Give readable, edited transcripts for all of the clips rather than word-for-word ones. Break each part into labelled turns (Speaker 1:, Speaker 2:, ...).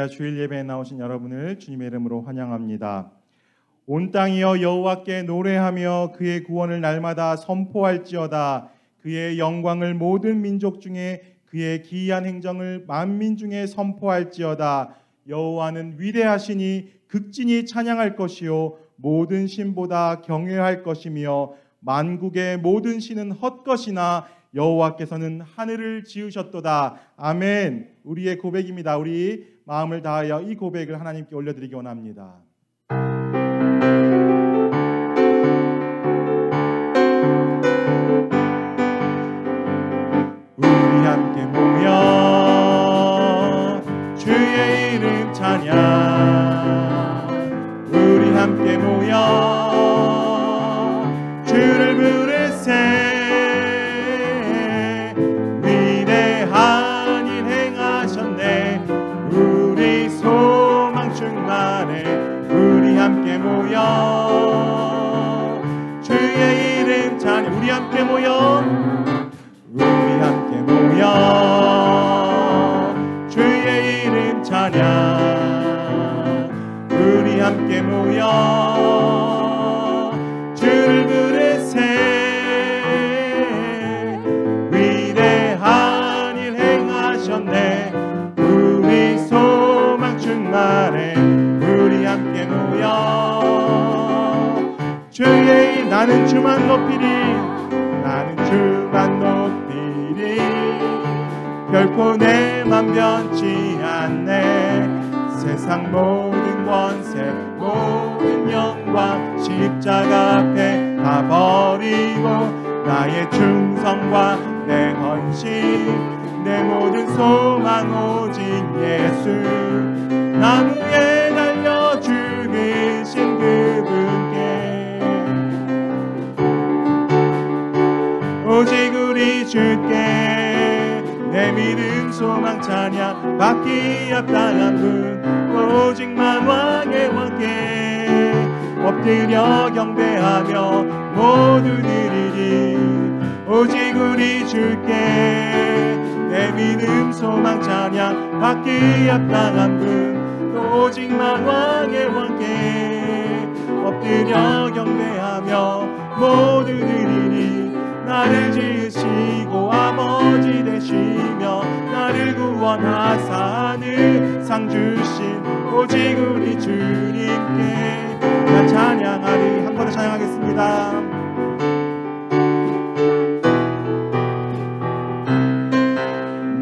Speaker 1: 할렐루야. 주일 예배에 나오신 여러분을 주님의 이름으로 환영합니다. 온 땅이여 여호와께 노래하며 그의 구원을 날마다 선포할지어다. 그의 영광을 모든 민족 중에, 그의 기이한 행정을 만민 중에 선포할지어다. 여호와는 위대하시니 극진히 찬양할 것이요 모든 신보다 경외할 것이며 만국의 모든 신은 헛것이나 여호와께서는 하늘을 지으셨도다. 아멘. 우리의 고백입니다. 우리 마음을 다하여 이 고백을 하나님께 올려드리기 원합니다. 우리 함께 모여 주의 이름 찬양, 우리 함께 모여 주를 부르세. 위대한 일 행하셨네. 우리 소망 충만해. 우리 함께 모여 주의 이름 찬양, 우리 함께 모여, 우리 함께 모여 주의 이름 찬양, 우리 함께 모여 주를 부르세. 위대한 일 행하셨네. 우리 소망 충만해. 우리 함께 모여 주의 이름. 나는 주만 높이리, 나는 주만 높이리. 결코 내 맘 변치 않네. 세상 모든 권세 모든 영광 십자가 앞에 다 버리고 나의 충성과 내 헌신 내 모든 소망 오직 예수. 나무에 달려 죽으신 그분께 오직 우리 주께 내 믿음 소망 찬양 받기 합당한 분 오직 만왕의 왕께 엎드려 경배하며 모두 드리리. 오직 우리 주께 내 믿음 소망 찬양 받기 합당한 분 오직 만왕의 왕께 엎드려 경배하며 모두 드리리. 나를 지으시고 아버지 되시며 나를 구원하사 하늘 상 주신 오직 우리 주님께 나 찬양하리. 한 번에 찬양하겠습니다.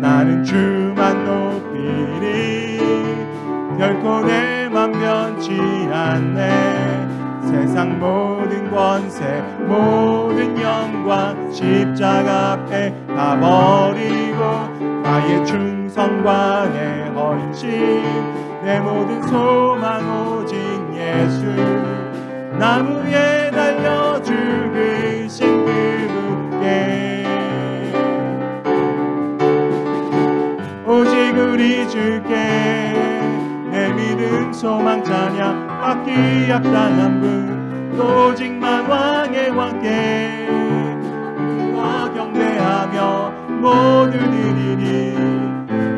Speaker 1: 나는 주만 높이리. 결코 내 맘 변치 않네. 세상 모든 권세 모든 영광 십자가 앞에 다 버리고 나의 충성과 내 헌신 내 모든 소망 오직 예수. 나무에 달려 죽으신 그분께 오직 우리 주께 내 믿음 소망 찬양 받기 합당한 분 오직 만왕의 왕께 우리와 경배하며 모두 드리리.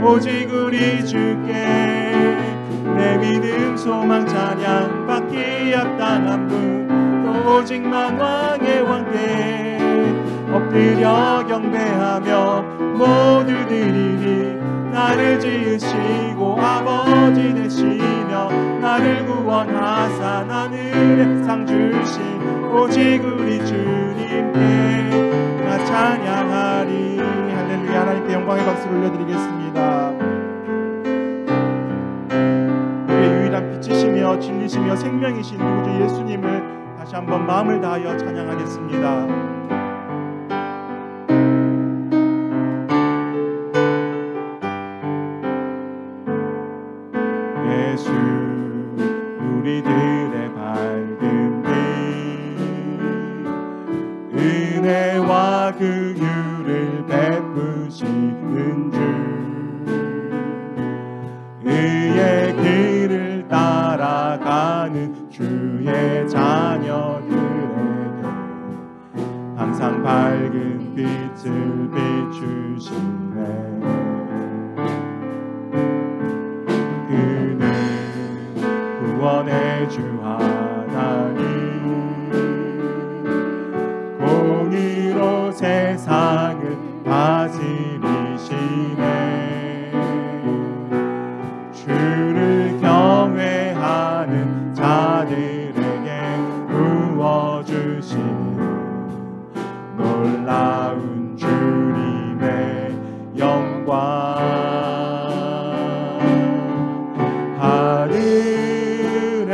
Speaker 1: 오직 우리 주께 내 믿음 소망 찬양 받기 합당한 분 오직 만왕의 왕께 엎드려 경배하며 모두 드리리. 나를 지으시고 아버지 되시며 나를 구원하사 하늘에 상 주신 오직 우리 주님께 나 찬양하리. 할렐루야. 하나님께 영광의 박수를 올려드리겠습니다. 우리의 유일한 빛이시며 진리시며 생명이신 우리 주 예수님을 다시 한번 마음을 다하여 찬양하겠습니다. 예수 우리들의 밝은 빛 은혜와 긍휼을 베푸시는 주 의의 길을 따라가는 주의 자녀들에게 항상 밝은 빛을 비추시네. 그 구원의 주 하나님 공의로 세상을 다스리시네 주를 경외하는 자들에게 부어주시는 놀라운 주님의 영광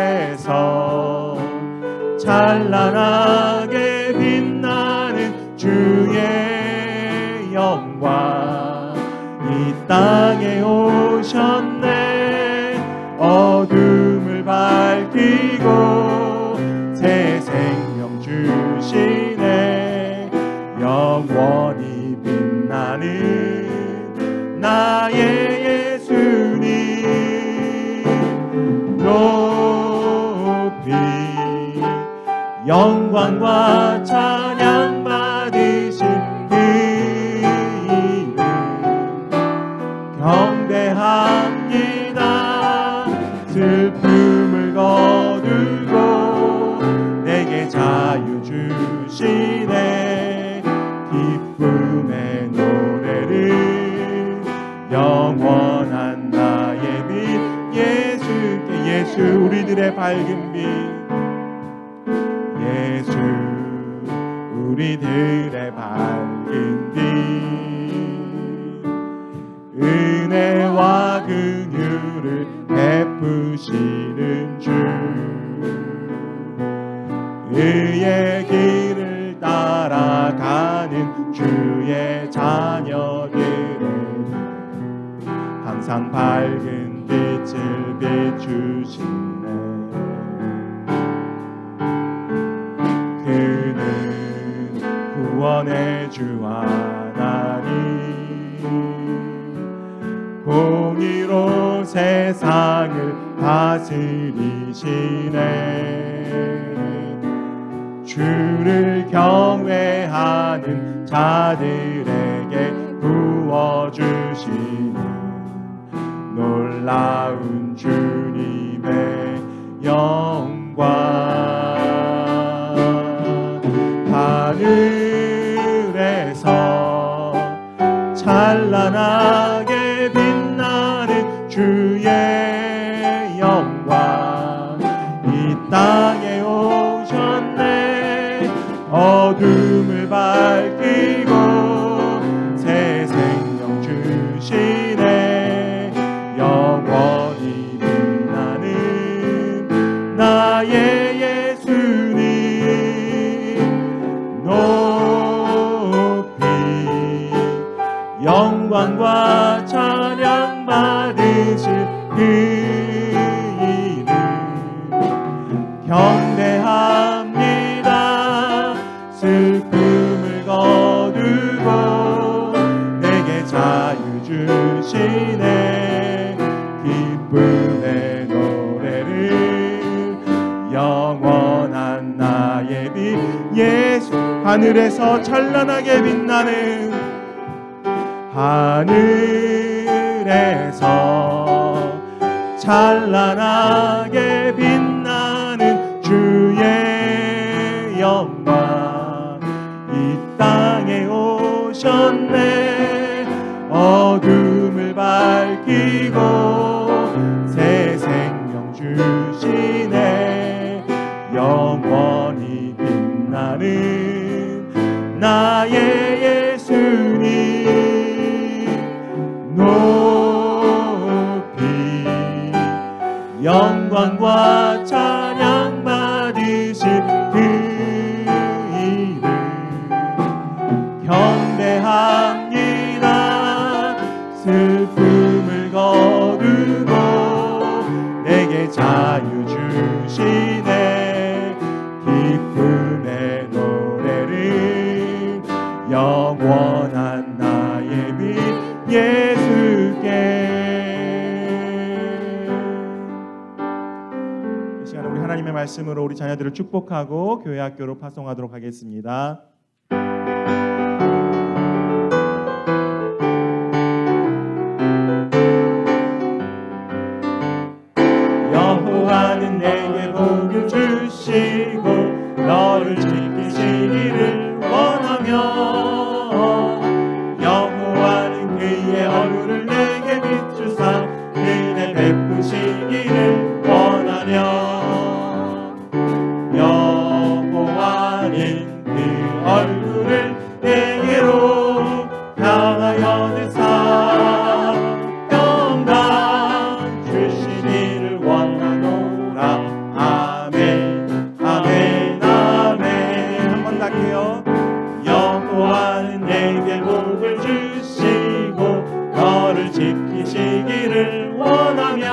Speaker 1: 하늘에서 찬란하게 빛나는 주의 영광 이 땅에 오셨네 어둠을 밝히고 새 생명 주시네 영원히 빛나는 나의 예수님 높이 영광과 찬양 받으신 그 이름 경배합니다 슬픔을 거두고 내게 자유 주시네 기쁨의 노래를 영원한 나의 빛 예수께 예수 우리들의 밝은 빛 예수 우리들의 밝은 빛 은혜와 긍휼을 베푸시는 주 의의 길을 따라가는 주의 자녀들에게 항상 밝은 빛을 비추시네 그는 구원의 주 하나님 공의로 세상을 다스리시네 주를 경외하는 자들에게 부어주시는 놀라운 주님의 영광 하늘에서 찬란하게 빛나는 주의 영광 이 땅에 오셨네 어둠을 밝히고 새 생명 주시네 영원히 빛나는 나의 예수님 높이 영광과 찬양 받으실 그 이름 경배합니다 슬픔을 거두고 내게 자유 주시네 기쁨의 노래를 영원한 나의 빛 예수 하늘에서 찬란하게 빛나는 하늘에서 찬란하게 빛나는 주의 영광 이 땅에 오셨네 어둠을 밝히고 새 생명 주시네 영원히 빛나는 나의 예수님 높이 영광과 찬양 받으실 그 이름 경배합니다 슬픔을 거두고 내게 자유 주시네 기쁨의 노래를 영원한 나의 빛 예수께 이 시간에 우리 하나님의 말씀으로 우리 자녀들을 축복하고 교회 학교로 파송하도록 하겠습니다. 여호와는 내게 주시기를 원하며 여호와는 그 얼굴을 내게로 향하여 드사 평강 주시기를 원하노라. 아멘 아멘 아멘. 한 번 더 할게요. 여호와는 내게 복을 주시고 너를 지키시기를 원하며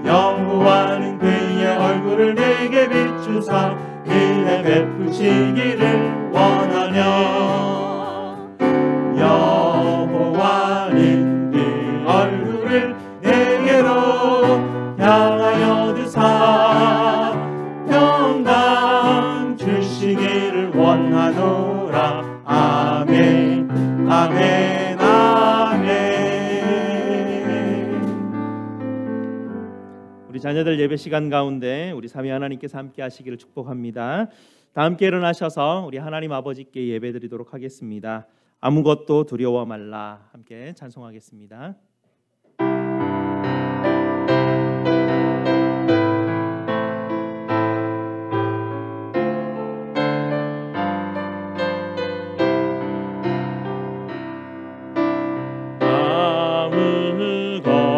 Speaker 1: 여호와는 그의 얼굴을 내게 비추사 은혜 베푸시기를 원하며 여호와는 그 얼굴을 내게로 향하여 드사 평강 주시기를 원하노라. 아멘 아멘 아멘.
Speaker 2: 우리 자녀들 예배 시간 가운데 우리 삼위 하나님께서 함께 하시기를 축복합니다. 다 함께 일어나셔서 우리 하나님 아버지께 예배드리도록 하겠습니다. 아무것도 두려워 말라. 함께 찬송하겠습니다.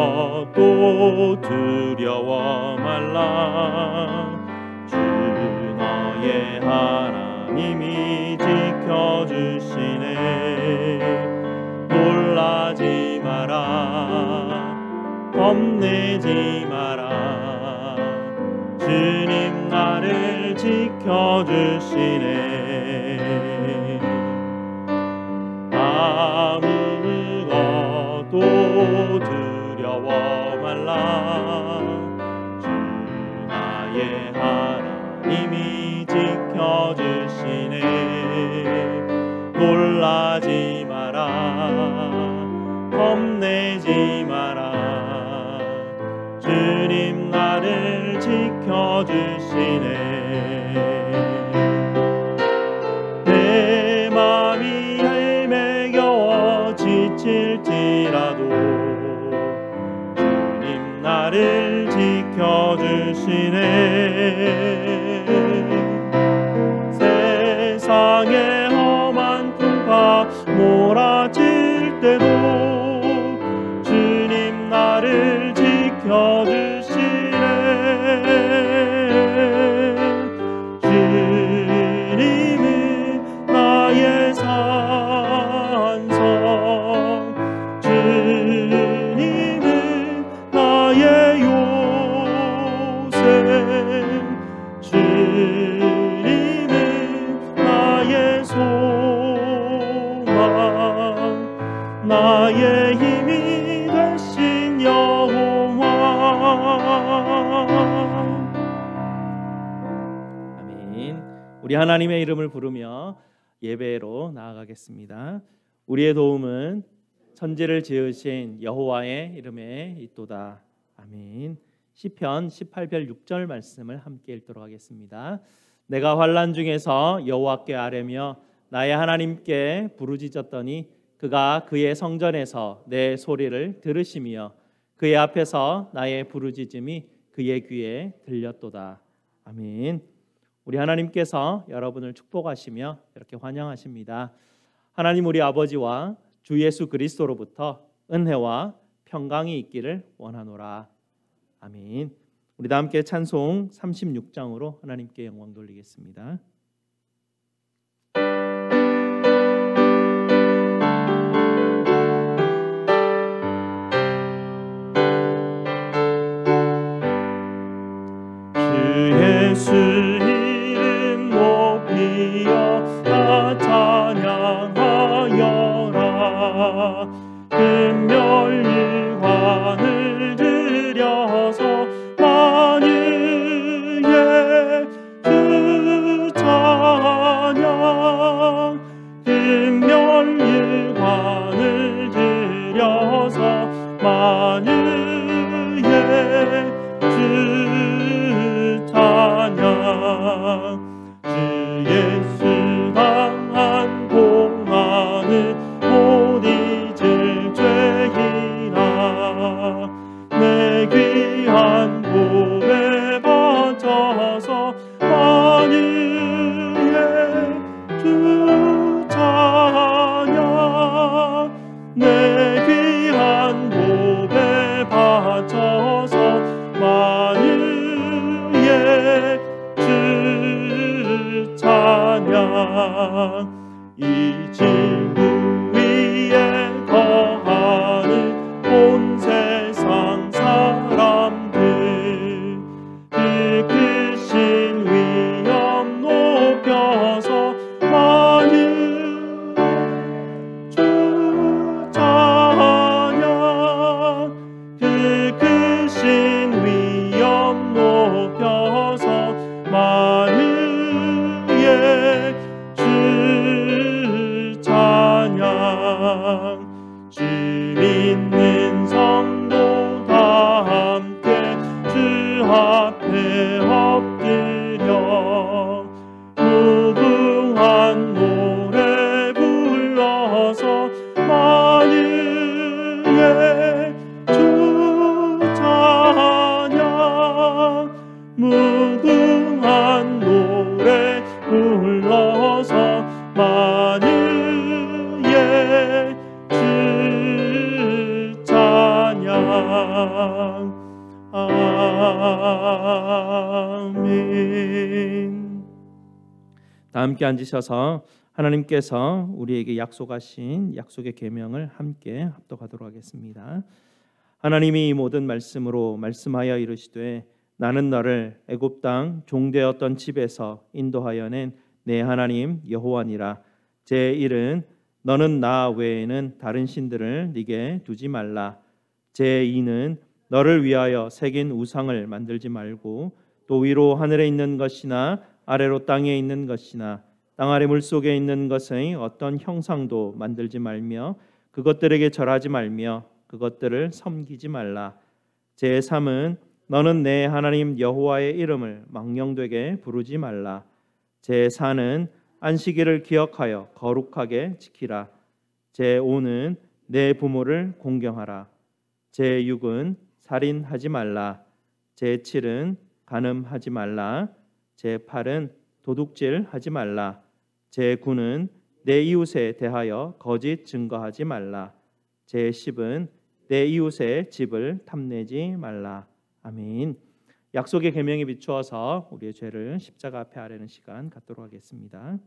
Speaker 1: 아무것도 두려워 말라. 주 너의 하나님이 지켜주시네. 놀라지 마라. 겁내지 마라. 주님 나를 지켜주시네. 아무것도 두려워 말라. 주 나의 하나님이 지켜주시네. 놀라지 마라. 겁내지 마라. 주님 나를 지켜주시네. 내 맘이 헤매겨 지칠지라도 주님 나를 지켜주시네. 세상의 험한 풍파 몰아칠 때도 주님 나를 지켜주시네. 주님은 나의 산성, 주님은 나의 요새, 주님은 나의 소망, 나의 힘이 되신 여호와.
Speaker 2: 아멘. 우리 하나님의 이름을 부르며 예배로 나아가겠습니다. 우리의 도움은 천지를 지으신 여호와의 이름에 있도다. 아멘. 시편 18편 6절 말씀을 함께 읽도록 하겠습니다. 내가 환난 중에서 여호와께 아뢰며 나의 하나님께 부르짖었더니 그가 그의 성전에서 내 소리를 들으시며 그의 앞에서 나의 부르짖음이 그의 귀에 들렸도다. 아멘. 우리 하나님께서 여러분을 축복하시며 이렇게 환영하십니다. 하나님 우리 아버지와 주 예수 그리스도로부터 은혜와 평강이 있기를 원하노라. 아멘. 우리 다 함께 찬송 36장으로 하나님께 영광 돌리겠습니다.
Speaker 1: 주 예수 이름 높이어 다 찬양하여라. 금멸유관을 들여서 만유의 주 찬양하라.
Speaker 2: 이 지구 위에 거하는 온 세상 사람들 그 크신 위엄 높여서 만유의 주 찬양 그 크신 위엄 높여서 만유의 주 찬양 주 믿는 성도 다 함께 주 앞에 엎드려 무궁한 노래 불러서 만유의 주 찬양 무궁한 노래 불러서 만유의 주 찬양 아멘. 다 함께 앉으셔서 하나님께서 우리에게 약속하신 약속의 계명을 함께 합독하도록 하겠습니다. 하나님이 이 모든 말씀으로 말씀하여 이르시되 나는 너를 애굽 땅 종되었던 집에서 인도하여 낸 내 하나님 여호와니라. 제1은 너는 나 외에는 다른 신들을 네게 두지 말라. 제2는 너를 위하여 새긴 우상을 만들지 말고 또 위로 하늘에 있는 것이나 아래로 땅에 있는 것이나 땅 아래 물속에 있는 것의 어떤 형상도 만들지 말며 그것들에게 절하지 말며 그것들을 섬기지 말라. 제3은 너는 내 하나님 여호와의 이름을 망령되게 부르지 말라. 제4는 안식일을 기억하여 거룩하게 지키라. 제5는 내 부모를 공경하라. 제6은 살인하지 말라. 제7은 간음하지 말라. 제8은 도둑질하지 말라. 제9는 내 이웃에 대하여 거짓 증거하지 말라. 제10은 내 이웃의 집을 탐내지 말라. 아멘. 약속의 계명에 비추어서 우리의 죄를 십자가 앞에 아뢰는 시간 갖도록 하겠습니다.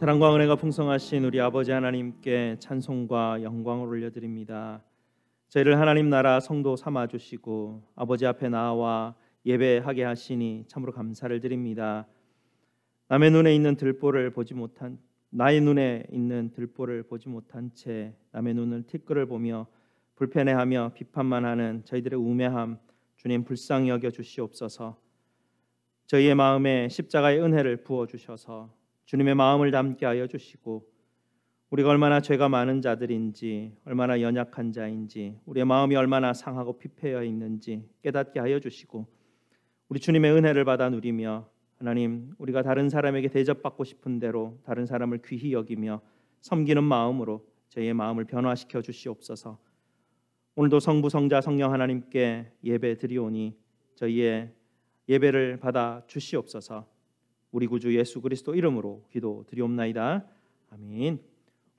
Speaker 2: 사랑과 은혜가 풍성하신 우리 아버지 하나님께 찬송과 영광을 올려드립니다. 저희를 하나님 나라 성도 삼아 주시고 아버지 앞에 나와 예배하게 하시니 참으로 감사를 드립니다. 나의 눈에 있는 들보를 보지 못한 채 남의 눈을 티끌을 보며 불편해하며 비판만 하는 저희들의 우매함 주님 불쌍히 여겨 주시옵소서. 저희의 마음에 십자가의 은혜를 부어 주셔서 주님의 마음을 담게 하여 주시고 우리가 얼마나 죄가 많은 자들인지 얼마나 연약한 자인지 우리의 마음이 얼마나 상하고 피폐해 있는지 깨닫게 하여 주시고 우리 주님의 은혜를 받아 누리며 하나님 우리가 다른 사람에게 대접받고 싶은 대로 다른 사람을 귀히 여기며 섬기는 마음으로 저희의 마음을 변화시켜 주시옵소서. 오늘도 성부 성자 성령 하나님께 예배 드리오니 저희의 예배를 받아 주시옵소서. 우리 구주 예수 그리스도 이름으로 기도 드리옵나이다. 아멘.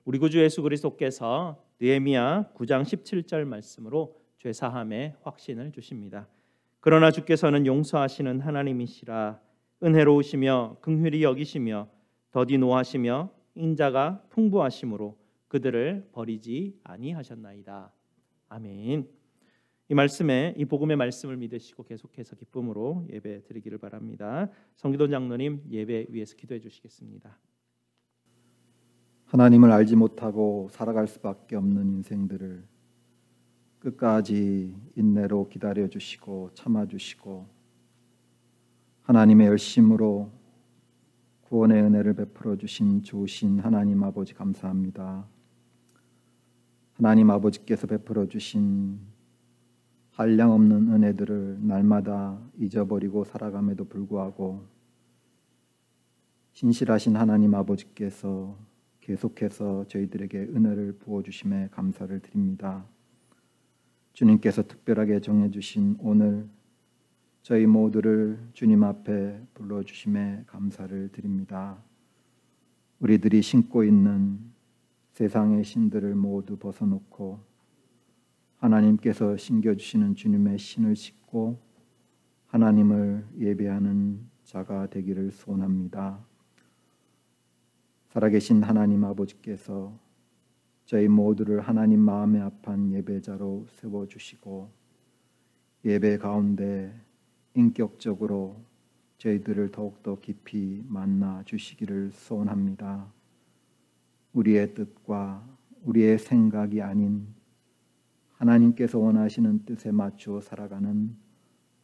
Speaker 2: 우리 구주 예수 그리스도께서 느헤미야 9장 17절 말씀으로 죄사함의 확신을 주십니다. 그러나 주께서는 용서하시는 하나님이시라. 은혜로우시며 긍휼히 여기시며 더디 노하시며 인자가 풍부하심으로 그들을 버리지 아니하셨나이다. 아멘. 이 말씀에 이 복음의 말씀을 믿으시고 계속해서 기쁨으로 예배 드리기를 바랍니다. 성기돈 장로님 예배 위에서 기도해 주시겠습니다.
Speaker 3: 하나님을 알지 못하고 살아갈 수밖에 없는 인생들을 끝까지 인내로 기다려 주시고 참아 주시고 하나님의 열심으로 구원의 은혜를 베풀어 주신 좋으신 하나님 아버지 감사합니다. 하나님 아버지께서 베풀어 주신 한량없는 은혜들을 날마다 잊어버리고 살아감에도 불구하고 신실하신 하나님 아버지께서 계속해서 저희들에게 은혜를 부어주심에 감사를 드립니다. 주님께서 특별하게 정해주신 오늘 저희 모두를 주님 앞에 불러주심에 감사를 드립니다. 우리들이 신고 있는 세상의 신들을 모두 벗어놓고 하나님께서 신겨주시는 주님의 신을 신고 하나님을 예배하는 자가 되기를 소원합니다. 살아계신 하나님 아버지께서 저희 모두를 하나님 마음에 합한 예배자로 세워주시고 예배 가운데 인격적으로 저희들을 더욱더 깊이 만나 주시기를 소원합니다. 우리의 뜻과 우리의 생각이 아닌 하나님께서 원하시는 뜻에 맞추어 살아가는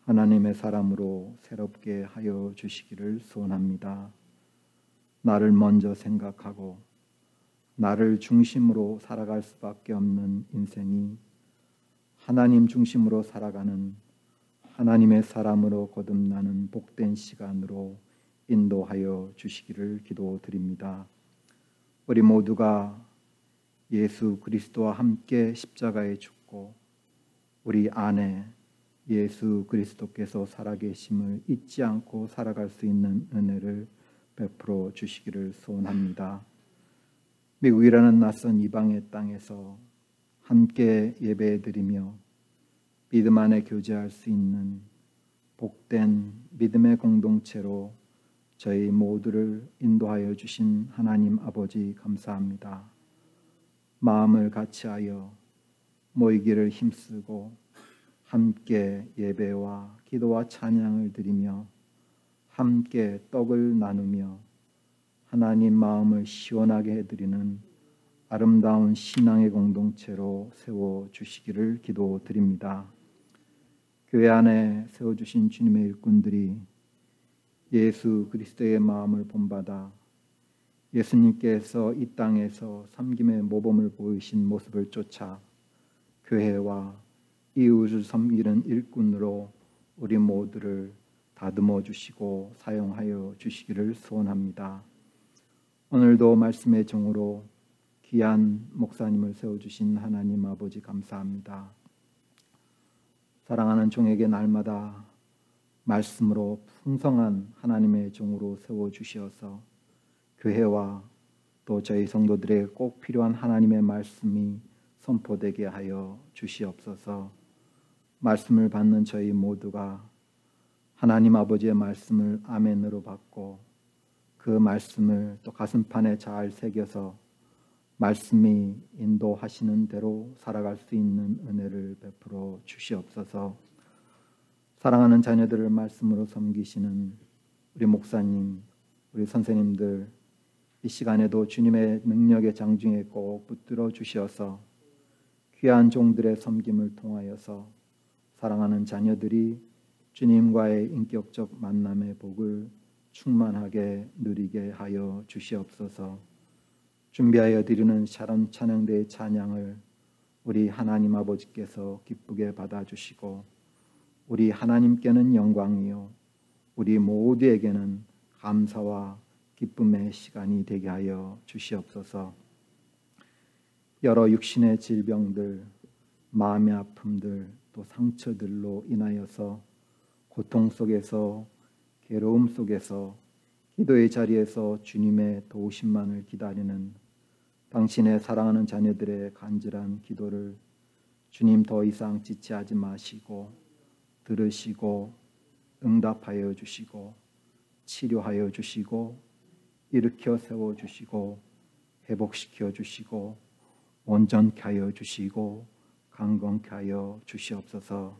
Speaker 3: 하나님의 사람으로 새롭게 하여 주시기를 소원합니다. 나를 먼저 생각하고 나를 중심으로 살아갈 수밖에 없는 인생이 하나님 중심으로 살아가는 하나님의 사람으로 거듭나는 복된 시간으로 인도하여 주시기를 기도드립니다. 우리 모두가 예수 그리스도와 함께 십자가에 죽고 우리 안에 예수 그리스도께서 살아계심을 잊지 않고 살아갈 수 있는 은혜를 베풀어 주시기를 소원합니다. 미국이라는 낯선 이방의 땅에서 함께 예배드리며 믿음 안에 교제할 수 있는 복된 믿음의 공동체로 저희 모두를 인도하여 주신 하나님 아버지 감사합니다. 마음을 같이하여 모이기를 힘쓰고 함께 예배와 기도와 찬양을 드리며 함께 떡을 나누며 하나님 마음을 시원하게 해드리는 아름다운 신앙의 공동체로 세워주시기를 기도드립니다. 교회 안에 세워주신 주님의 일꾼들이 예수 그리스도의 마음을 본받아 예수님께서 이 땅에서 섬김의 모범을 보이신 모습을 쫓아 교회와 이웃을 섬기는 일꾼으로 우리 모두를 다듬어 주시고 사용하여 주시기를 소원합니다. 오늘도 말씀의 종으로 귀한 목사님을 세워주신 하나님 아버지 감사합니다. 사랑하는 종에게 날마다 말씀으로 풍성한 하나님의 종으로 세워주시어서 교회와 또 저희 성도들에게 꼭 필요한 하나님의 말씀이 선포되게 하여 주시옵소서. 말씀을 받는 저희 모두가 하나님 아버지의 말씀을 아멘으로 받고 그 말씀을 또 가슴판에 잘 새겨서 말씀이 인도하시는 대로 살아갈 수 있는 은혜를 베풀어 주시옵소서. 사랑하는 자녀들을 말씀으로 섬기시는 우리 목사님, 우리 선생님들 이 시간에도 주님의 능력의 장중에 꼭 붙들어 주시어서 귀한 종들의 섬김을 통하여서 사랑하는 자녀들이 주님과의 인격적 만남의 복을 충만하게 누리게 하여 주시옵소서. 준비하여 드리는 샤론 찬양대의 찬양을 우리 하나님 아버지께서 기쁘게 받아주시고 우리 하나님께는 영광이요 우리 모두에게는 감사와 기쁨의 시간이 되게 하여 주시옵소서. 여러 육신의 질병들, 마음의 아픔들, 또 상처들로 인하여서 고통 속에서 괴로움 속에서 기도의 자리에서 주님의 도우심만을 기다리는 당신의 사랑하는 자녀들의 간절한 기도를 주님 더 이상 지체하지 마시고 들으시고 응답하여 주시고 치료하여 주시고 일으켜 세워 주시고 회복시켜 주시고 온전케 하여 주시고 강건케 하여 주시옵소서.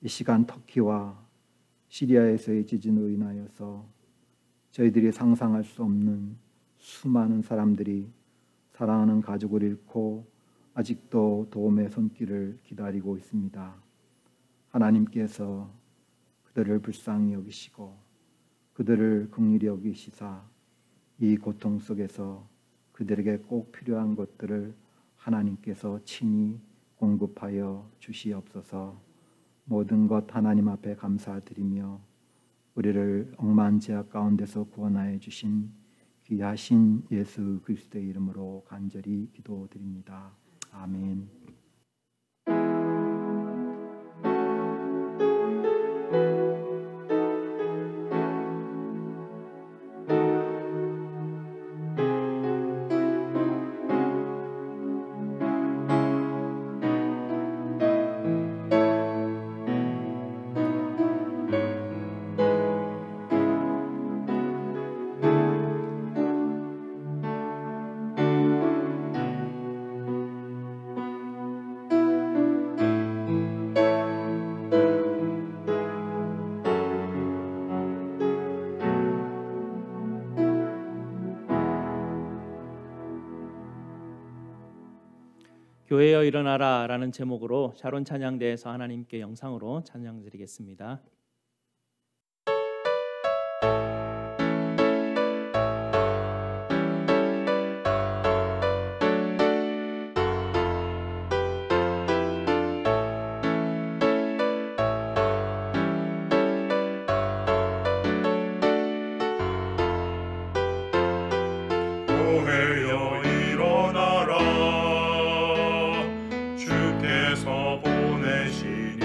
Speaker 3: 이 시간 터키와 시리아에서의 지진으로 인하여서 저희들이 상상할 수 없는 수많은 사람들이 사랑하는 가족을 잃고 아직도 도움의 손길을 기다리고 있습니다. 하나님께서 그들을 불쌍히 여기시고 그들을 긍휼히 여기시사 이 고통 속에서 그들에게 꼭 필요한 것들을 하나님께서 친히 공급하여 주시옵소서. 모든 것 하나님 앞에 감사드리며 우리를 억만한 죄악 가운데서 구원하여 주신 귀하신 예수 그리스도의 이름으로 간절히 기도드립니다. 아멘.
Speaker 2: 교회여 일어나라 라는 제목으로 샤론 찬양대에서 하나님께 영상으로 찬양 드리겠습니다.
Speaker 1: 교회여 일어나라 주께서 보내시니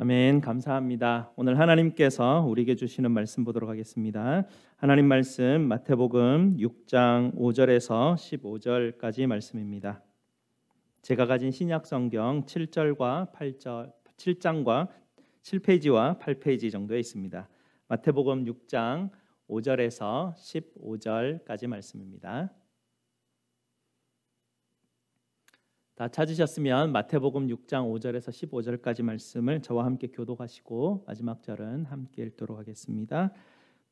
Speaker 2: 아멘. 감사합니다. 오늘 하나님께서 우리에게 주시는 말씀 보도록 하겠습니다. 하나님 말씀 마태복음 6장 5절에서 15절까지 말씀입니다. 제가 가진 신약 성경 7장과 7페이지와 8페이지 정도에 있습니다. 마태복음 6장 5절에서 15절까지 말씀입니다. 다 찾으셨으면 마태복음 6장 5절에서 15절까지 말씀을 저와 함께 교독하시고 마지막 절은 함께 읽도록 하겠습니다.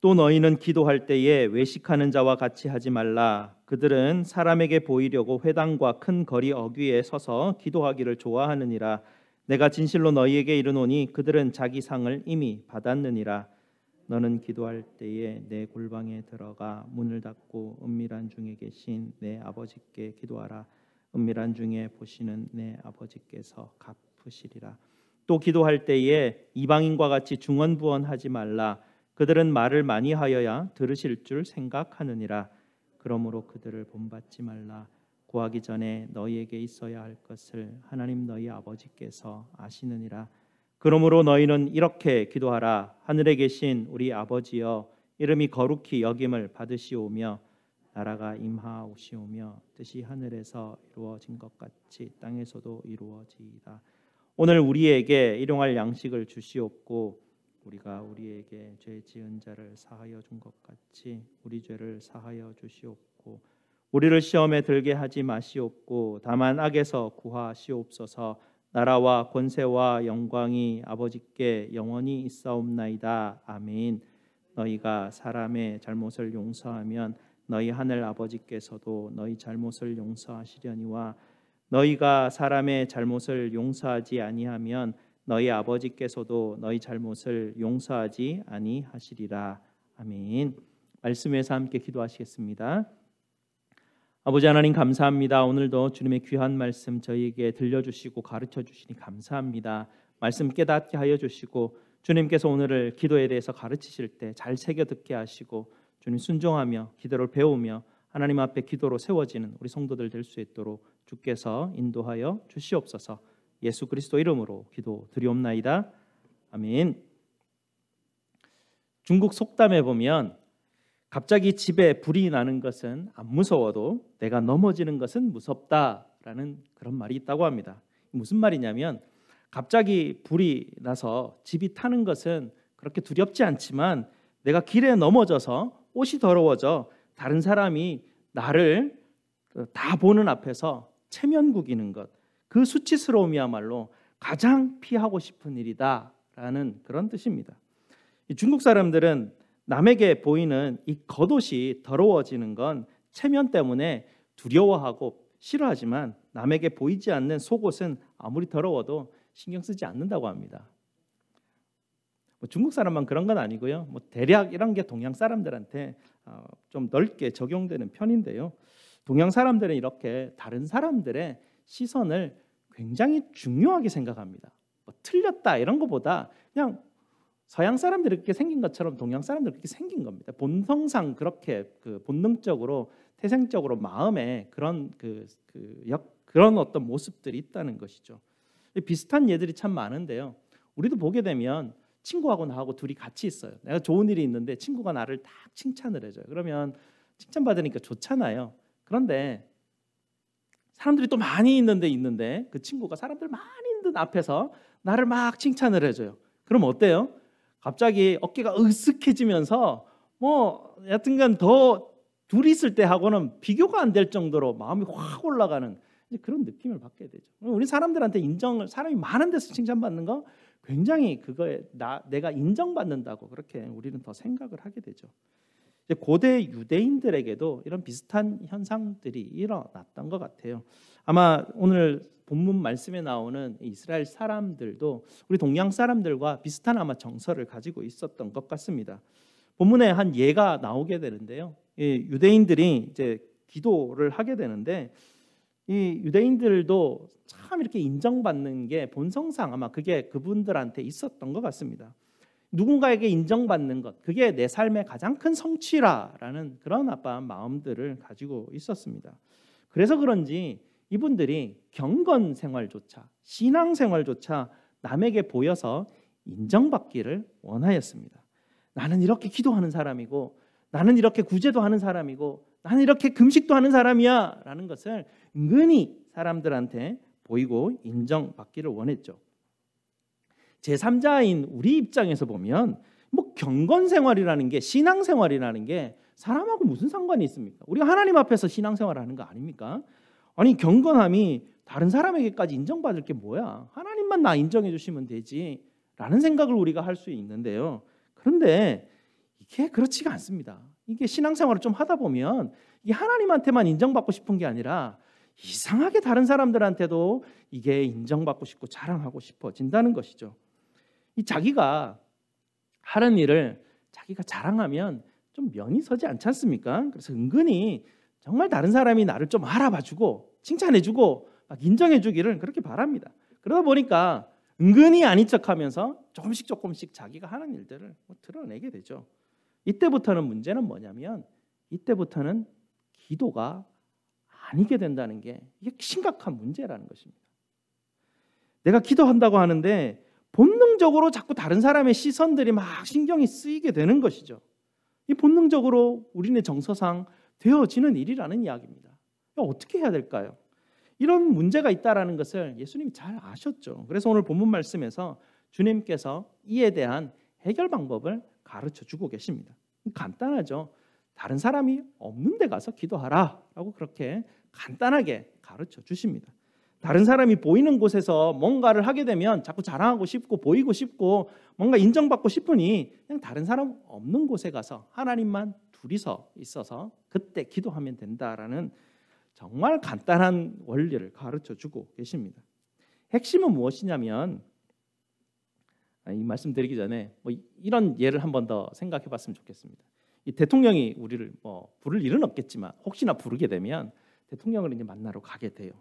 Speaker 2: 또 너희는 기도할 때에 외식하는 자와 같이 하지 말라. 그들은 사람에게 보이려고 회당과 큰 거리 어귀에 서서 기도하기를 좋아하느니라. 내가 진실로 너희에게 이르노니 그들은 자기 상을 이미 받았느니라. 너는 기도할 때에 내 골방에 들어가 문을 닫고 은밀한 중에 계신 내 아버지께 기도하라. 은밀한 중에 보시는 내 아버지께서 갚으시리라. 또 기도할 때에 이방인과 같이 중언부언하지 말라. 그들은 말을 많이 하여야 들으실 줄 생각하느니라. 그러므로 그들을 본받지 말라. 구하기 전에 너희에게 있어야 할 것을 하나님 너희 아버지께서 아시느니라. 그러므로 너희는 이렇게 기도하라. 하늘에 계신 우리 아버지여, 이름이 거룩히 여김을 받으시오며 나라가 임하오시오며 뜻이 하늘에서 이루어진 것 같이 땅에서도 이루어지이다. 오늘 우리에게 일용할 양식을 주시옵고 우리가 우리에게 죄 지은 자를 사하여 준 것 같이 우리 죄를 사하여 주시옵고 우리를 시험에 들게 하지 마시옵고 다만 악에서 구하시옵소서. 나라와 권세와 영광이 아버지께 영원히 있사옵나이다. 아멘. 너희가 사람의 잘못을 용서하면 너희 하늘 아버지께서도 너희 잘못을 용서하시려니와 너희가 사람의 잘못을 용서하지 아니하면 너희 아버지께서도 너희 잘못을 용서하지 아니하시리라. 아멘. 말씀에서 함께 기도하시겠습니다. 아버지 하나님 감사합니다. 오늘도 주님의 귀한 말씀 저희에게 들려주시고 가르쳐주시니 감사합니다. 말씀 깨닫게 하여 주시고 주님께서 오늘을 기도에 대해서 가르치실 때 잘 새겨 듣게 하시고 주님 순종하며 기도를 배우며 하나님 앞에 기도로 세워지는 우리 성도들 될 수 있도록 주께서 인도하여 주시옵소서. 예수 그리스도 이름으로 기도드리옵나이다. 아멘. 중국 속담에 보면 갑자기 집에 불이 나는 것은 안 무서워도 내가 넘어지는 것은 무섭다라는 그런 말이 있다고 합니다. 무슨 말이냐면 갑자기 불이 나서 집이 타는 것은 그렇게 두렵지 않지만 내가 길에 넘어져서 옷이 더러워져 다른 사람이 나를 다 보는 앞에서 체면 구기는 것, 그 수치스러움이야말로 가장 피하고 싶은 일이다라는 그런 뜻입니다. 중국 사람들은 남에게 보이는 이 겉옷이 더러워지는 건 체면 때문에 두려워하고 싫어하지만 남에게 보이지 않는 속옷은 아무리 더러워도 신경 쓰지 않는다고 합니다. 중국 사람만 그런 건 아니고요. 대략 이런 게 동양 사람들한테 좀 넓게 적용되는 편인데요. 동양 사람들은 이렇게 다른 사람들의 시선을 굉장히 중요하게 생각합니다. 틀렸다 이런 것보다 그냥 서양 사람들이 그렇게 생긴 것처럼 동양 사람들이 그렇게 생긴 겁니다. 본성상 그렇게 본능적으로 태생적으로 마음에 그런 그런 어떤 모습들이 있다는 것이죠. 비슷한 예들이 참 많은데요. 우리도 보게 되면 친구하고 나하고 둘이 같이 있어요. 내가 좋은 일이 있는데 친구가 나를 딱 칭찬을 해줘요. 그러면 칭찬받으니까 좋잖아요. 그런데 사람들이 또 많이 있는데 그 친구가 사람들 많이 있는 앞에서 나를 막 칭찬을 해줘요. 그럼 어때요? 갑자기 어깨가 으쓱해지면서 여튼간 더 둘이 있을 때 하고는 비교가 안 될 정도로 마음이 확 올라가는 그런 느낌을 받게 되죠. 우리 사람들한테 사람이 많은 데서 칭찬받는 거 굉장히 그거에 내가 인정받는다고 그렇게 우리는 더 생각을 하게 되죠. 고대 유대인들에게도 이런 비슷한 현상들이 일어났던 것 같아요. 아마 오늘 본문 말씀에 나오는 이스라엘 사람들도 우리 동양 사람들과 비슷한 아마 정서를 가지고 있었던 것 같습니다. 본문에 한 예가 나오게 되는데요. 이 유대인들이 이제 기도를 하게 되는데 이 유대인들도 참 이렇게 인정받는 게 본성상 아마 그게 그분들한테 있었던 것 같습니다. 누군가에게 인정받는 것, 그게 내 삶의 가장 큰 성취라라는 그런 아빠 마음들을 가지고 있었습니다. 그래서 그런지 이분들이 경건 생활조차, 신앙 생활조차 남에게 보여서 인정받기를 원하였습니다. 나는 이렇게 기도하는 사람이고, 나는 이렇게 구제도 하는 사람이고, 나는 이렇게 금식도 하는 사람이야 라는 것을 은근히 사람들한테 보이고 인정받기를 원했죠. 제3자인 우리 입장에서 보면 뭐 경건생활이라는 게, 신앙생활이라는 게 사람하고 무슨 상관이 있습니까? 우리가 하나님 앞에서 신앙생활을 하는 거 아닙니까? 아니, 경건함이 다른 사람에게까지 인정받을 게 뭐야? 하나님만 나 인정해 주시면 되지 라는 생각을 우리가 할 수 있는데요. 그런데 이게 그렇지가 않습니다. 이게 신앙생활을 좀 하다 보면 이게 하나님한테만 인정받고 싶은 게 아니라 이상하게 다른 사람들한테도 이게 인정받고 싶고 자랑하고 싶어진다는 것이죠. 이 자기가 하는 일을 자기가 자랑하면 좀 면이 서지 않지 않습니까? 그래서 은근히 정말 다른 사람이 나를 좀 알아봐주고 칭찬해주고 막 인정해주기를 그렇게 바랍니다. 그러다 보니까 은근히 아닌 척하면서 조금씩 자기가 하는 일들을 드러내게 되죠. 이때부터는 문제는 뭐냐면, 이때부터는 기도가 아니게 된다는 게 이게 심각한 문제라는 것입니다. 내가 기도한다고 하는데 본능적으로 자꾸 다른 사람의 시선들이 막 신경이 쓰이게 되는 것이죠. 이 본능적으로 우리네 정서상 되어지는 일이라는 이야기입니다. 어떻게 해야 될까요? 이런 문제가 있다라는 것을 예수님이 잘 아셨죠. 그래서 오늘 본문 말씀에서 주님께서 이에 대한 해결 방법을 가르쳐 주고 계십니다. 간단하죠. 다른 사람이 없는 데 가서 기도하라 라고 그렇게 간단하게 가르쳐 주십니다. 다른 사람이 보이는 곳에서 뭔가를 하게 되면 자꾸 자랑하고 싶고 보이고 싶고 뭔가 인정받고 싶으니 그냥 다른 사람 없는 곳에 가서 하나님만 둘이서 있어서 그때 기도하면 된다라는 정말 간단한 원리를 가르쳐 주고 계십니다. 핵심은 무엇이냐면, 이 말씀 드리기 전에 이런 예를 한 번 더 생각해 봤으면 좋겠습니다. 이 대통령이 우리를 부를 일은 없겠지만 혹시나 부르게 되면 대통령을 이제 만나러 가게 돼요.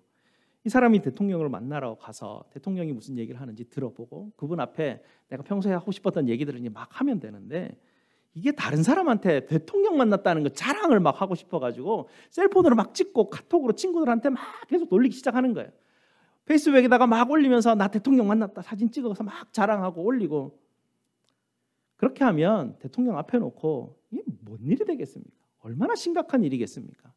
Speaker 2: 이 사람이 대통령을 만나러 가서 대통령이 무슨 얘기를 하는지 들어보고 그분 앞에 내가 평소에 하고 싶었던 얘기들을 이제 막 하면 되는데, 이게 다른 사람한테 대통령 만났다는 거 자랑을 막 하고 싶어가지고 셀폰으로 막 찍고 카톡으로 친구들한테 막 계속 놀리기 시작하는 거예요. 페이스북에다가 막 올리면서 나 대통령 만났다 사진 찍어서 막 자랑하고 올리고, 그렇게 하면 대통령 앞에 놓고 이게 뭔 일이 되겠습니까? 얼마나 심각한 일이겠습니까?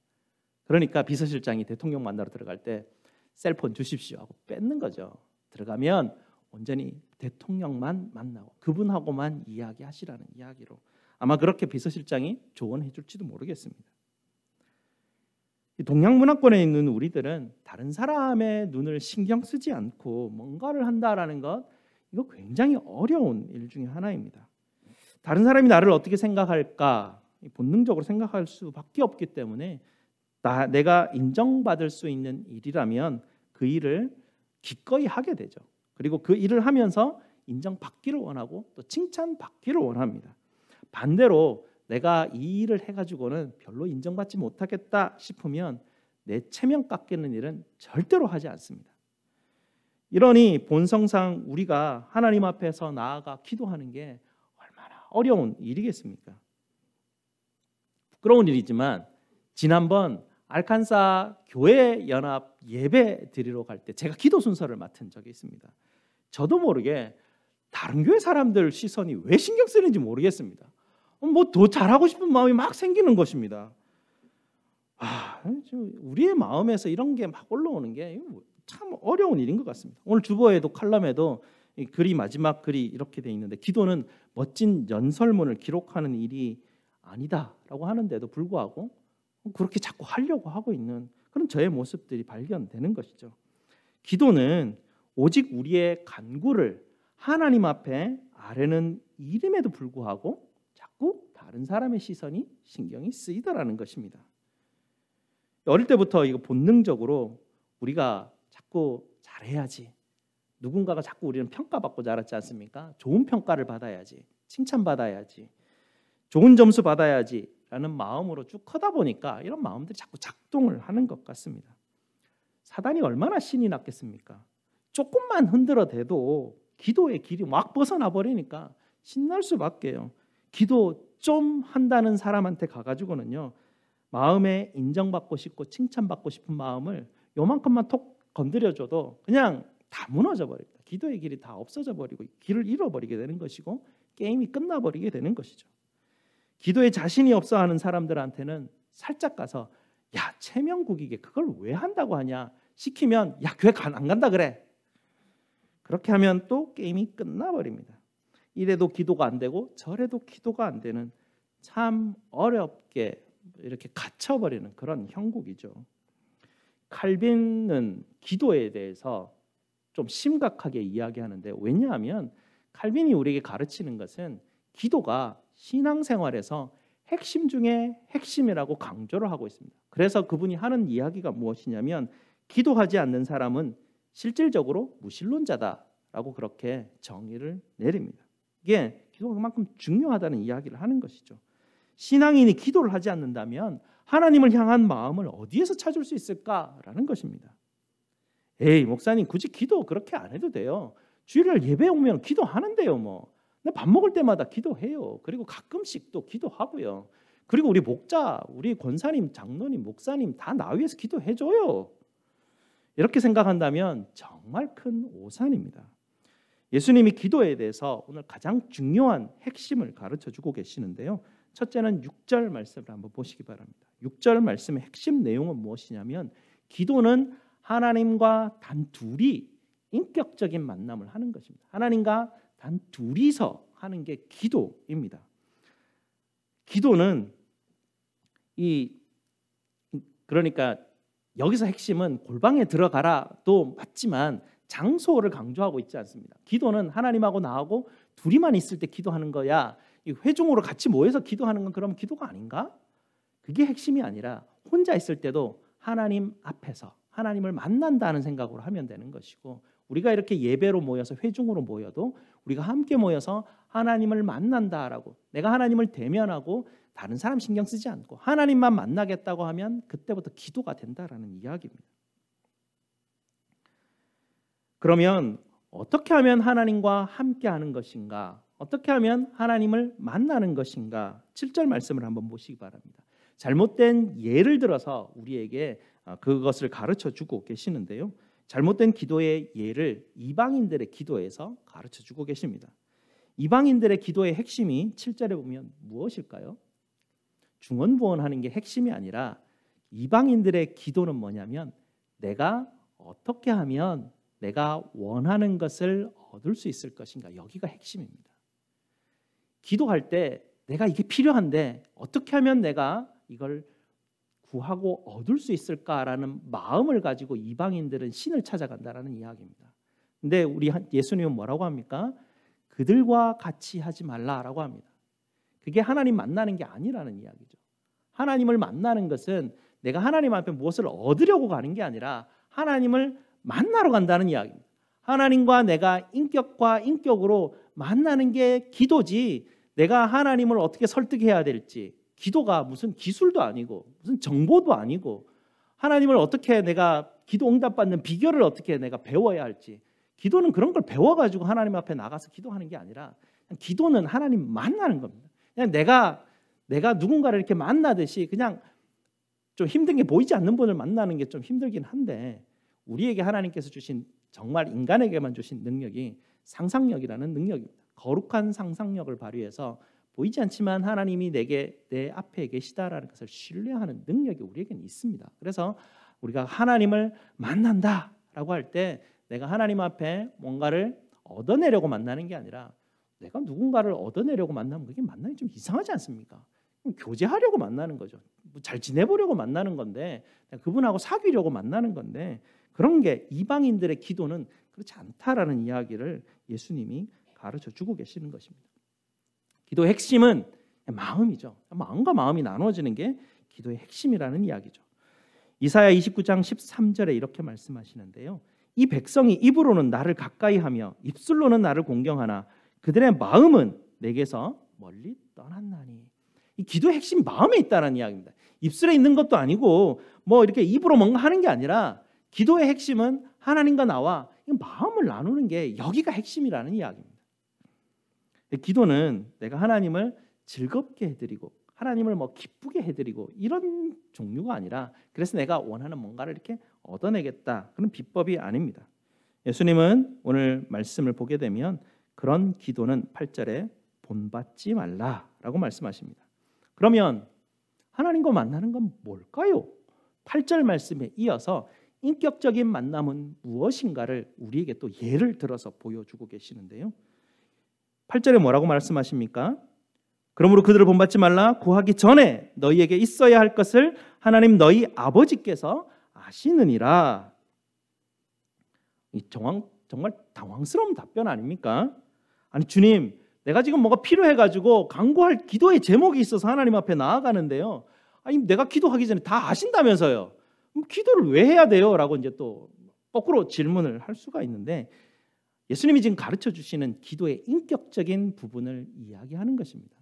Speaker 2: 그러니까 비서실장이 대통령 만나러 들어갈 때 셀폰 주십시오 하고 뺏는 거죠. 들어가면 온전히 대통령만 만나고 그분하고만 이야기하시라는 이야기로 아마 그렇게 비서실장이 조언해 줄지도 모르겠습니다. 동양 문화권에 있는 우리들은 다른 사람의 눈을 신경 쓰지 않고 뭔가를 한다라는 것, 이거 굉장히 어려운 일 중에 하나입니다. 다른 사람이 나를 어떻게 생각할까 본능적으로 생각할 수밖에 없기 때문에 내가 인정받을 수 있는 일이라면 그 일을 기꺼이 하게 되죠. 그리고 그 일을 하면서 인정받기를 원하고 또 칭찬받기를 원합니다. 반대로 내가 이 일을 해가지고는 별로 인정받지 못하겠다 싶으면 내 체면 깎이는 일은 절대로 하지 않습니다. 이러니 본성상 우리가 하나님 앞에서 나아가 기도하는 게 얼마나 어려운 일이겠습니까? 부끄러운 일이지만 지난번 알칸사 교회 연합 예배 드리러 갈 때 제가 기도 순서를 맡은 적이 있습니다. 저도 모르게 다른 교회 사람들 시선이 왜 신경 쓰는지 모르겠습니다. 뭐 더 잘하고 싶은 마음이 막 생기는 것입니다. 우리의 마음에서 이런 게 막 올라오는 게 참 어려운 일인 것 같습니다. 오늘 주보에도 칼럼에도 이 글이 마지막 글이 이렇게 돼 있는데, 기도는 멋진 연설문을 기록하는 일이 아니다라고 하는데도 불구하고 그렇게 자꾸 하려고 하고 있는 그런 저의 모습들이 발견되는 것이죠. 기도는 오직 우리의 간구를 하나님 앞에 아뢰는 일임에도 불구하고 자꾸 다른 사람의 시선이 신경이 쓰이더라는 것입니다. 어릴 때부터 이거 본능적으로 우리가 자꾸 잘해야지, 누군가가 자꾸 우리는 평가받고 자랐지 않습니까? 좋은 평가를 받아야지, 칭찬받아야지, 좋은 점수 받아야지 라는 마음으로 쭉 커다 보니까 이런 마음들이 자꾸 작동을 하는 것 같습니다. 사단이 얼마나 신이 났겠습니까? 조금만 흔들어대도 기도의 길이 막 벗어나 버리니까 신날 수밖에요. 기도 좀 한다는 사람한테 가가지고는요, 마음에 인정받고 싶고 칭찬받고 싶은 마음을 요만큼만 톡 건드려줘도 그냥 다 무너져 버립니다. 기도의 길이 다 없어져 버리고 길을 잃어버리게 되는 것이고 게임이 끝나버리게 되는 것이죠. 기도에 자신이 없어 하는 사람들한테는 살짝 가서 야, 체면국이게 그걸 왜 한다고 하냐 시키면 야, 교회 안 간다 그래. 그렇게 하면 또 게임이 끝나버립니다. 이래도 기도가 안 되고 저래도 기도가 안 되는 참 어렵게 이렇게 갇혀버리는 그런 형국이죠. 칼빈은 기도에 대해서 좀 심각하게 이야기하는데, 왜냐하면 칼빈이 우리에게 가르치는 것은 기도가 신앙생활에서 핵심 중에 핵심이라고 강조를 하고 있습니다. 그래서 그분이 하는 이야기가 무엇이냐면 기도하지 않는 사람은 실질적으로 무신론자다라고 그렇게 정의를 내립니다. 이게 기도가 그만큼 중요하다는 이야기를 하는 것이죠. 신앙인이 기도를 하지 않는다면 하나님을 향한 마음을 어디에서 찾을 수 있을까라는 것입니다. 에이, 목사님 굳이 기도 그렇게 안 해도 돼요. 주일날 예배 오면 기도하는데요. 뭐 밥 먹을 때마다 기도해요. 그리고 가끔씩 또 기도하고요. 그리고 우리 목자, 우리 권사님, 장로님, 목사님 다 나 위해서 기도해줘요. 이렇게 생각한다면 정말 큰 오산입니다. 예수님이 기도에 대해서 오늘 가장 중요한 핵심을 가르쳐주고 계시는데요. 첫째는 6절 말씀을 한번 보시기 바랍니다. 6절 말씀의 핵심 내용은 무엇이냐면 기도는 하나님과 단 둘이 인격적인 만남을 하는 것입니다. 하나님과 단 둘이서 하는 게 기도입니다. 기도는 그러니까 여기서 핵심은 골방에 들어가라도 맞지만 장소를 강조하고 있지 않습니다. 기도는 하나님하고 나하고 둘이만 있을 때 기도하는 거야. 이 회중으로 같이 모여서 기도하는 건 그럼 기도가 아닌가? 그게 핵심이 아니라 혼자 있을 때도 하나님 앞에서 하나님을 만난다는 생각으로 하면 되는 것이고, 우리가 이렇게 예배로 모여서 회중으로 모여도 우리가 함께 모여서 하나님을 만난다라고, 내가 하나님을 대면하고 다른 사람 신경 쓰지 않고 하나님만 만나겠다고 하면 그때부터 기도가 된다라는 이야기입니다. 그러면 어떻게 하면 하나님과 함께 하는 것인가? 어떻게 하면 하나님을 만나는 것인가? 7절 말씀을 한번 보시기 바랍니다. 잘못된 예를 들어서 우리에게 그것을 가르쳐주고 계시는데요. 잘못된 기도의 예를 이방인들의 기도에서 가르쳐주고 계십니다. 이방인들의 기도의 핵심이 7절에 보면 무엇일까요? 중언부언하는 게 핵심이 아니라 이방인들의 기도는 뭐냐면 내가 어떻게 하면 내가 원하는 것을 얻을 수 있을 것인가, 여기가 핵심입니다. 기도할 때 내가 이게 필요한데 어떻게 하면 내가 이걸 구하고 얻을 수 있을까라는 마음을 가지고 이방인들은 신을 찾아간다라는 이야기입니다. 근데 우리 예수님은 뭐라고 합니까? 그들과 같이 하지 말라라고 합니다. 그게 하나님 만나는 게 아니라는 이야기죠. 하나님을 만나는 것은 내가 하나님 앞에 무엇을 얻으려고 가는 게 아니라 하나님을 만나러 간다는 이야기입니다. 하나님과 내가 인격과 인격으로 만나는 게 기도지, 내가 하나님을 어떻게 설득해야 될지, 기도가 무슨 기술도 아니고 무슨 정보도 아니고 하나님을 어떻게 내가 기도 응답받는 비결을 어떻게 내가 배워야 할지, 기도는 그런 걸 배워가지고 하나님 앞에 나가서 기도하는 게 아니라 그냥 기도는 하나님 만나는 겁니다. 그냥 내가 누군가를 이렇게 만나듯이 그냥 좀 힘든 게 보이지 않는 분을 만나는 게 좀 힘들긴 한데, 우리에게 하나님께서 주신 정말 인간에게만 주신 능력이 상상력이라는 능력입니다. 거룩한 상상력을 발휘해서 보이지 않지만 하나님이 내 앞에 계시다라는 것을 신뢰하는 능력이 우리에게는 있습니다. 그래서 우리가 하나님을 만난다라고 할 때 내가 하나님 앞에 뭔가를 얻어내려고 만나는 게 아니라 내가 누군가를 얻어내려고 만나면 그게 만나기 좀 이상하지 않습니까? 교제하려고 만나는 거죠. 잘 지내보려고 만나는 건데, 그분하고 사귀려고 만나는 건데, 그런 게 이방인들의 기도는 그렇지 않다라는 이야기를 예수님이 가르쳐주고 계시는 것입니다. 기도의 핵심은 마음이죠. 마음과 마음이 나누어지는 게 기도의 핵심이라는 이야기죠. 이사야 29장 13절에 이렇게 말씀하시는데요. 이 백성이 입으로는 나를 가까이하며 입술로는 나를 공경하나 그들의 마음은 내게서 멀리 떠났나니. 이 기도의 핵심 마음에 있다는 이야기입니다. 입술에 있는 것도 아니고 뭐 이렇게 입으로 뭔가 하는 게 아니라 기도의 핵심은 하나님과 나와 마음을 나누는 게 여기가 핵심이라는 이야기입니다. 기도는 내가 하나님을 즐겁게 해드리고 하나님을 뭐 기쁘게 해드리고 이런 종류가 아니라, 그래서 내가 원하는 뭔가를 이렇게 얻어내겠다 그런 비법이 아닙니다. 예수님은 오늘 말씀을 보게 되면 그런 기도는 8절에 본받지 말라라고 말씀하십니다. 그러면 하나님과 만나는 건 뭘까요? 8절 말씀에 이어서 인격적인 만남은 무엇인가를 우리에게 또 예를 들어서 보여주고 계시는데요. 8절에 뭐라고 말씀하십니까? 그러므로 그들을 본받지 말라. 구하기 전에 너희에게 있어야 할 것을 하나님 너희 아버지께서 아시느니라. 이 정말 당황스러운 답변 아닙니까? 아니 주님, 내가 지금 뭐가 필요해가지고 간구할 기도의 제목이 있어서 하나님 앞에 나아가는데요. 아니 내가 기도하기 전에 다 아신다면서요. 그럼 기도를 왜 해야 돼요? 라고 이제 또 거꾸로 질문을 할 수가 있는데 예수님이 지금 가르쳐 주시는 기도의 인격적인 부분을 이야기하는 것입니다.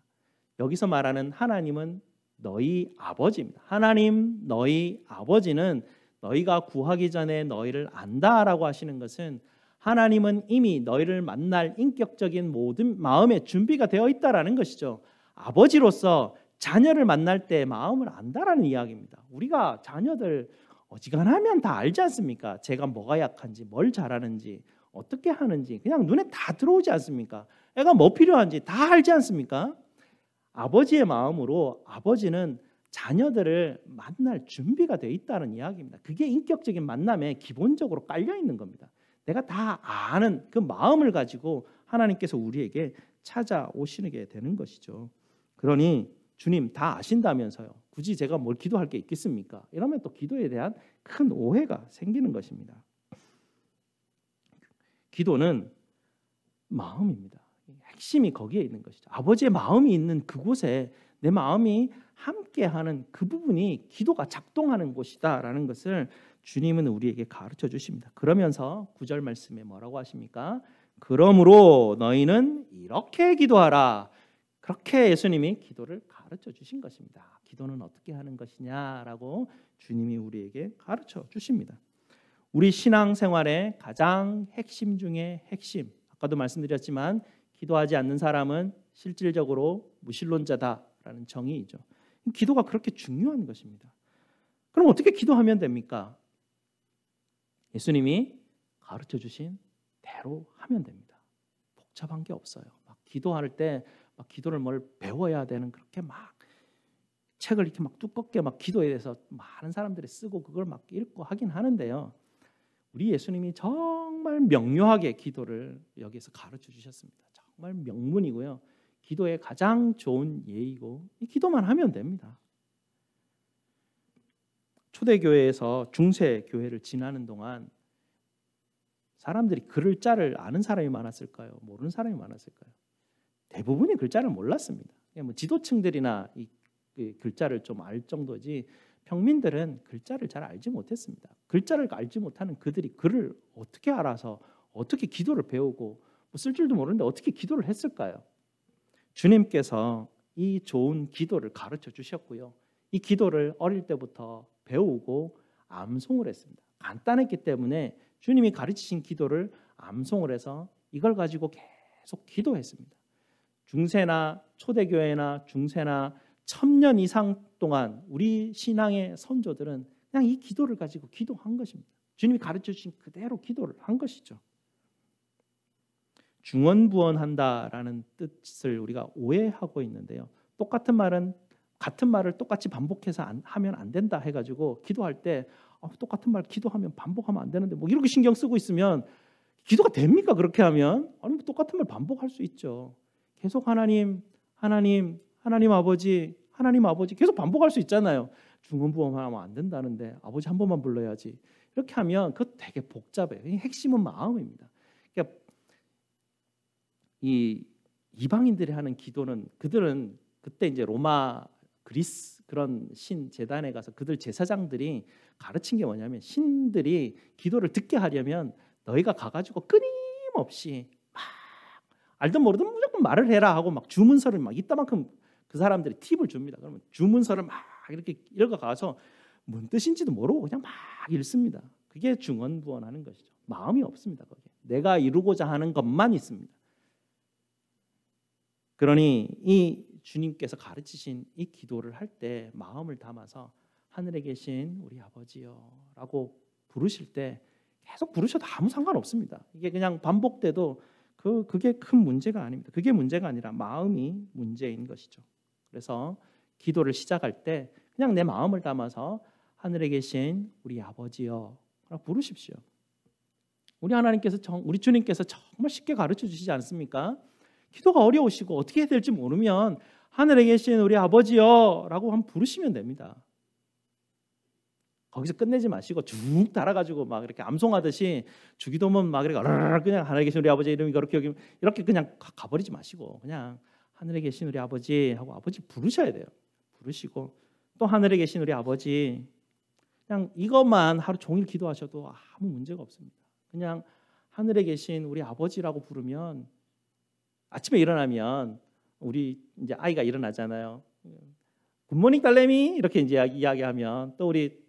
Speaker 2: 여기서 말하는 하나님은 너희 아버지입니다. 하나님 너희 아버지는 너희가 구하기 전에 너희를 안다라고 하시는 것은 하나님은 이미 너희를 만날 인격적인 모든 마음의 준비가 되어 있다라는 것이죠. 아버지로서 자녀를 만날 때 마음을 안다라는 이야기입니다. 우리가 자녀들 어지간하면 다 알지 않습니까? 제가 뭐가 약한지, 뭘 잘하는지, 어떻게 하는지 그냥 눈에 다 들어오지 않습니까? 애가 뭐 필요한지 다 알지 않습니까? 아버지의 마음으로 아버지는 자녀들을 만날 준비가 되어 있다는 이야기입니다. 그게 인격적인 만남에 기본적으로 깔려 있는 겁니다. 내가 다 아는 그 마음을 가지고 하나님께서 우리에게 찾아오시게 되는 것이죠. 그러니 주님 다 아신다면서요. 굳이 제가 뭘 기도할 게 있겠습니까? 이러면 또 기도에 대한 큰 오해가 생기는 것입니다. 기도는 마음입니다. 핵심이 거기에 있는 것이죠. 아버지의 마음이 있는 그곳에 내 마음이 함께하는 그 부분이 기도가 작동하는 곳이다라는 것을 주님은 우리에게 가르쳐 주십니다. 그러면서 9절 말씀에 뭐라고 하십니까? 그러므로 너희는 이렇게 기도하라. 그렇게 예수님이 기도를 가르쳐 주신 것입니다. 기도는 어떻게 하는 것이냐라고 주님이 우리에게 가르쳐 주십니다. 우리 신앙생활의 가장 핵심 중에 핵심, 아까도 말씀드렸지만 기도하지 않는 사람은 실질적으로 무신론자다라는 정의이죠. 기도가 그렇게 중요한 것입니다. 그럼 어떻게 기도하면 됩니까? 예수님이 가르쳐 주신 대로 하면 됩니다. 복잡한 게 없어요. 막 기도할 때 막 기도를 뭘 배워야 되는 그렇게 막 책을 이렇게 막 두껍게 막 기도에 대해서 많은 사람들이 쓰고 그걸 막 읽고 하긴 하는데요. 우리 예수님이 정말 명료하게 기도를 여기서 가르쳐 주셨습니다. 정말 명문이고요. 기도의 가장 좋은 예이고 이 기도만 하면 됩니다. 초대교회에서 중세교회를 지나는 동안 사람들이 글자를 아는 사람이 많았을까요? 모르는 사람이 많았을까요? 대부분이 글자를 몰랐습니다. 뭐 지도층들이나 이 글자를 좀 알 정도지 평민들은 글자를 잘 알지 못했습니다. 글자를 알지 못하는 그들이 글을 어떻게 알아서 어떻게 기도를 배우고 뭐 쓸 줄도 모르는데 어떻게 기도를 했을까요? 주님께서 이 좋은 기도를 가르쳐 주셨고요. 이 기도를 어릴 때부터 배우고 암송을 했습니다. 간단했기 때문에 주님이 가르치신 기도를 암송을 해서 이걸 가지고 계속 기도했습니다. 중세나 초대교회나 중세나 1000년 이상 동안 우리 신앙의 선조들은 그냥 이 기도를 가지고 기도한 것입니다. 주님이 가르쳐 주신 그대로 기도를 한 것이죠. 중언부언한다라는 뜻을 우리가 오해하고 있는데요. 똑같은 말은 같은 말을 똑같이 반복해서 하면 안 된다 해가지고 기도할 때 똑같은 말 기도하면 반복하면 안 되는데 뭐 이렇게 신경 쓰고 있으면 기도가 됩니까? 그렇게 하면 아니 뭐 똑같은 말 반복할 수 있죠. 계속 하나님 아버지 계속 반복할 수 있잖아요. 중언부언하면 안 된다는데 아버지 한 번만 불러야지. 이렇게 하면 그거 되게 복잡해요. 핵심은 마음입니다. 그러니까 이 이방인들이 하는 기도는 그들은 그때 이제 로마 그리스 그런 신 제단에 가서 그들 제사장들이 가르친 게 뭐냐면 신들이 기도를 듣게 하려면 너희가 가가지고 끊임없이 막 알든 모르든 무조건 말을 해라 하고 막 주문서를 막 이따만큼 그 사람들이 팁을 줍니다. 그러면 주문서를 막 이렇게 읽어가서 뭔 뜻인지도 모르고 그냥 막 읽습니다. 그게 중언부언하는 것이죠. 마음이 없습니다. 거기에. 내가 이루고자 하는 것만 있습니다. 그러니 이 주님께서 가르치신 이 기도를 할 때 마음을 담아서 하늘에 계신 우리 아버지요 라고 부르실 때 계속 부르셔도 아무 상관없습니다. 이게 그냥 반복돼도 그게 큰 문제가 아닙니다. 그게 문제가 아니라 마음이 문제인 것이죠. 그래서 기도를 시작할 때 그냥 내 마음을 담아서 하늘에 계신 우리 아버지여 라고 부르십시오. 우리 하나님께서 우리 주님께서 정말 쉽게 가르쳐 주시지 않습니까? 기도가 어려우시고 어떻게 해야 될지 모르면 하늘에 계신 우리 아버지여 라고 한번 부르시면 됩니다. 거기서 끝내지 마시고 쭉 달아가지고 막 이렇게 암송하듯이 주기도문 막 이렇게 그냥 하늘에 계신 우리 아버지 이름이 그렇게 여기면 이렇게 그냥 가버리지 마시고 그냥 하늘에 계신 우리 아버지 하고 아버지 부르셔야 돼요. 부르시고 또 하늘에 계신 우리 아버지 그냥 이것만 하루 종일 기도하셔도 아무 문제가 없습니다. 그냥 하늘에 계신 우리 아버지라고 부르면 아침에 일어나면 우리 이제 아이가 일어나잖아요. 굿모닝 딸내미 이렇게 이제 이야기하면 또 우리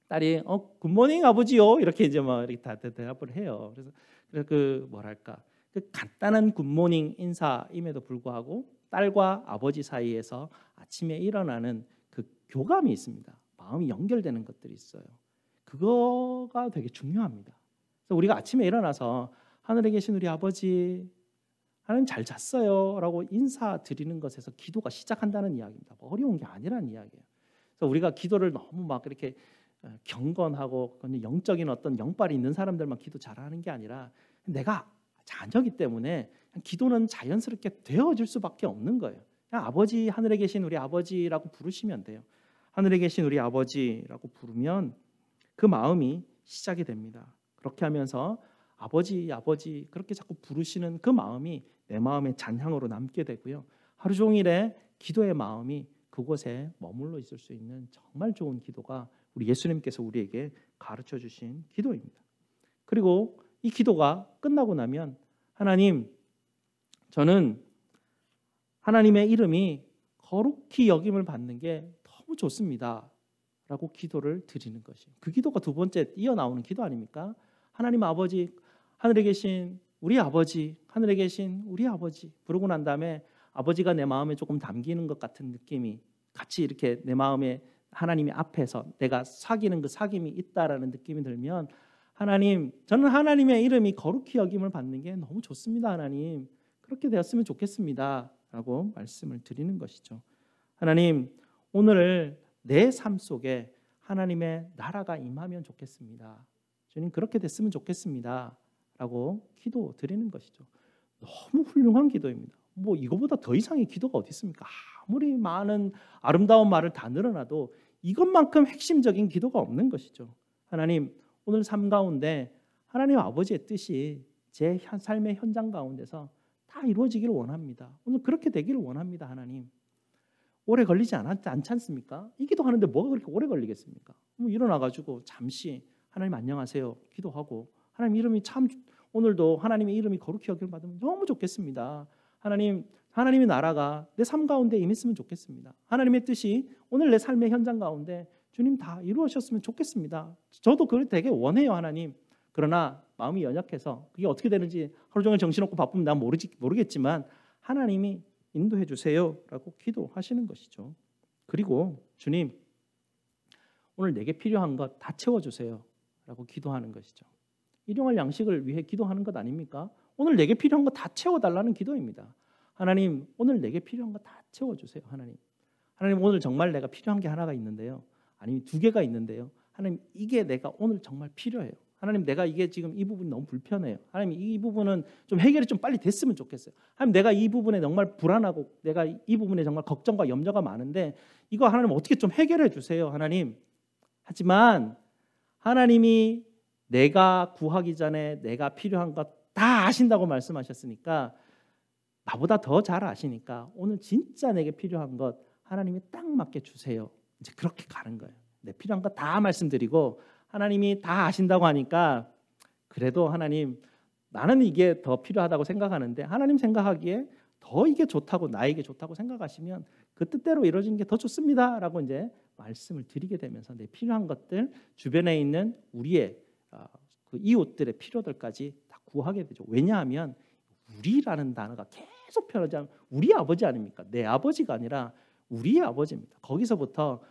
Speaker 2: 딸이 굿모닝 아버지요 이렇게 이제 막 이렇게 다 대답을 해요. 그래서 그 뭐랄까 그 간단한 굿모닝 인사임에도 불구하고 딸과 아버지 사이에서 아침에 일어나는 그 교감이 있습니다. 마음이 연결되는 것들이 있어요. 그거가 되게 중요합니다. 그래서 우리가 아침에 일어나서 하늘에 계신 우리 아버지 하나님 잘 잤어요라고 인사드리는 것에서 기도가 시작한다는 이야기입니다. 어려운 게 아니라는 이야기예요. 그래서 우리가 기도를 너무 막 이렇게 경건하고 영적인 어떤 영빨이 있는 사람들만 기도 잘하는 게 아니라 내가 자녀이기 때문에 기도는 자연스럽게 되어질 수밖에 없는 거예요. 그냥 아버지 하늘에 계신 우리 아버지라고 부르시면 돼요. 하늘에 계신 우리 아버지라고 부르면 그 마음이 시작이 됩니다. 그렇게 하면서 아버지 아버지 그렇게 자꾸 부르시는 그 마음이 내 마음의 잔향으로 남게 되고요. 하루 종일의 기도의 마음이 그곳에 머물러 있을 수 있는 정말 좋은 기도가 우리 예수님께서 우리에게 가르쳐 주신 기도입니다. 그리고 이 기도가 끝나고 나면 하나님 저는 하나님의 이름이 거룩히 여김을 받는 게 너무 좋습니다 라고 기도를 드리는 것이 그 기도가 두 번째 이어나오는 기도 아닙니까? 하나님 아버지 하늘에 계신 우리 아버지 하늘에 계신 우리 아버지 부르고 난 다음에 아버지가 내 마음에 조금 담기는 것 같은 느낌이 같이 이렇게 내 마음에 하나님이 앞에서 내가 사귀는 그 사귐이 있다라는 느낌이 들면 하나님 저는 하나님의 이름이 거룩히 여김을 받는 게 너무 좋습니다. 하나님 그렇게 되었으면 좋겠습니다 라고 말씀을 드리는 것이죠. 하나님 오늘 내 삶 속에 하나님의 나라가 임하면 좋겠습니다. 주님 그렇게 됐으면 좋겠습니다 라고 기도 드리는 것이죠. 너무 훌륭한 기도입니다. 뭐 이거보다 더 이상의 기도가 어디 있습니까? 아무리 많은 아름다운 말을 다 늘어나도 이것만큼 핵심적인 기도가 없는 것이죠. 하나님 오늘 삶 가운데 하나님 아버지의 뜻이 제 삶의 현장 가운데서 다 이루어지기를 원합니다. 오늘 그렇게 되기를 원합니다. 하나님 오래 걸리지 않지 않습니까? 이 기도하는데 뭐가 그렇게 오래 걸리겠습니까? 일어나가지고 잠시 하나님 안녕하세요 기도하고 하나님 이름이 참 오늘도 하나님의 이름이 거룩히 여김을 받으면 너무 좋겠습니다. 하나님의 나라가 내 삶 가운데 임했으면 좋겠습니다. 하나님의 뜻이 오늘 내 삶의 현장 가운데 주님 다 이루어졌으면 좋겠습니다. 저도 그걸 되게 원해요 하나님. 그러나 마음이 연약해서 그게 어떻게 되는지 하루 종일 정신없고 바쁘면 난 모르겠지만 하나님이 인도해 주세요 라고 기도하시는 것이죠. 그리고 주님 오늘 내게 필요한 것 다 채워주세요 라고 기도하는 것이죠. 일용할 양식을 위해 기도하는 것 아닙니까? 오늘 내게 필요한 거 다 채워달라는 기도입니다. 하나님 오늘 내게 필요한 거 다 채워주세요. 하나님 오늘 정말 내가 필요한 게 하나가 있는데요. 아니면 두 개가 있는데요. 하나님 이게 내가 오늘 정말 필요해요. 하나님 내가 이게 지금 이 부분이 너무 불편해요. 하나님 이 부분은 좀 해결이 좀 빨리 됐으면 좋겠어요. 하나님 내가 이 부분에 정말 불안하고 내가 이 부분에 정말 걱정과 염려가 많은데 이거 하나님 어떻게 좀 해결해 주세요. 하나님. 하지만 하나님이 내가 구하기 전에 내가 필요한 것 다 아신다고 말씀하셨으니까 나보다 더 잘 아시니까 오늘 진짜 내게 필요한 것 하나님이 딱 맞게 주세요. 이제 그렇게 가는 거예요. 내 필요한 것 다 말씀드리고 하나님이 다 아신다고 하니까 그래도 하나님 나는 이게 더 필요하다고 생각하는데 하나님 생각하기에 더 이게 좋다고 나에게 좋다고 생각하시면 그 뜻대로 이루어진 게 더 좋습니다라고 이제 말씀을 드리게 되면서 내 필요한 것들 주변에 있는 우리의 그 이웃들의 필요들까지 다 구하게 되죠. 왜냐하면 우리라는 단어가 계속 표현하자면 우리 아버지 아닙니까? 내 아버지가 아니라 우리의 아버지입니다. 거기서부터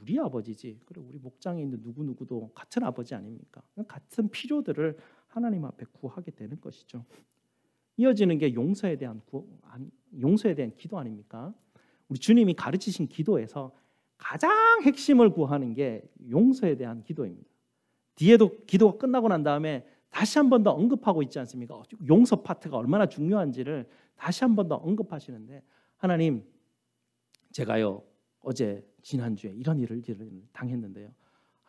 Speaker 2: 우리 아버지지. 그래 우리 목장에 있는 누구누구도 같은 아버지 아닙니까? 같은 필요들을 하나님 앞에 구하게 되는 것이죠. 이어지는 게 용서에 대한 기도 아닙니까? 우리 주님이 가르치신 기도에서 가장 핵심을 구하는 게 용서에 대한 기도입니다. 뒤에도 기도가 끝나고 난 다음에 다시 한 번 더 언급하고 있지 않습니까? 용서 파트가 얼마나 중요한지를 다시 한 번 더 언급하시는데 하나님 제가요 어제 지난주에 이런 일을 당했는데요.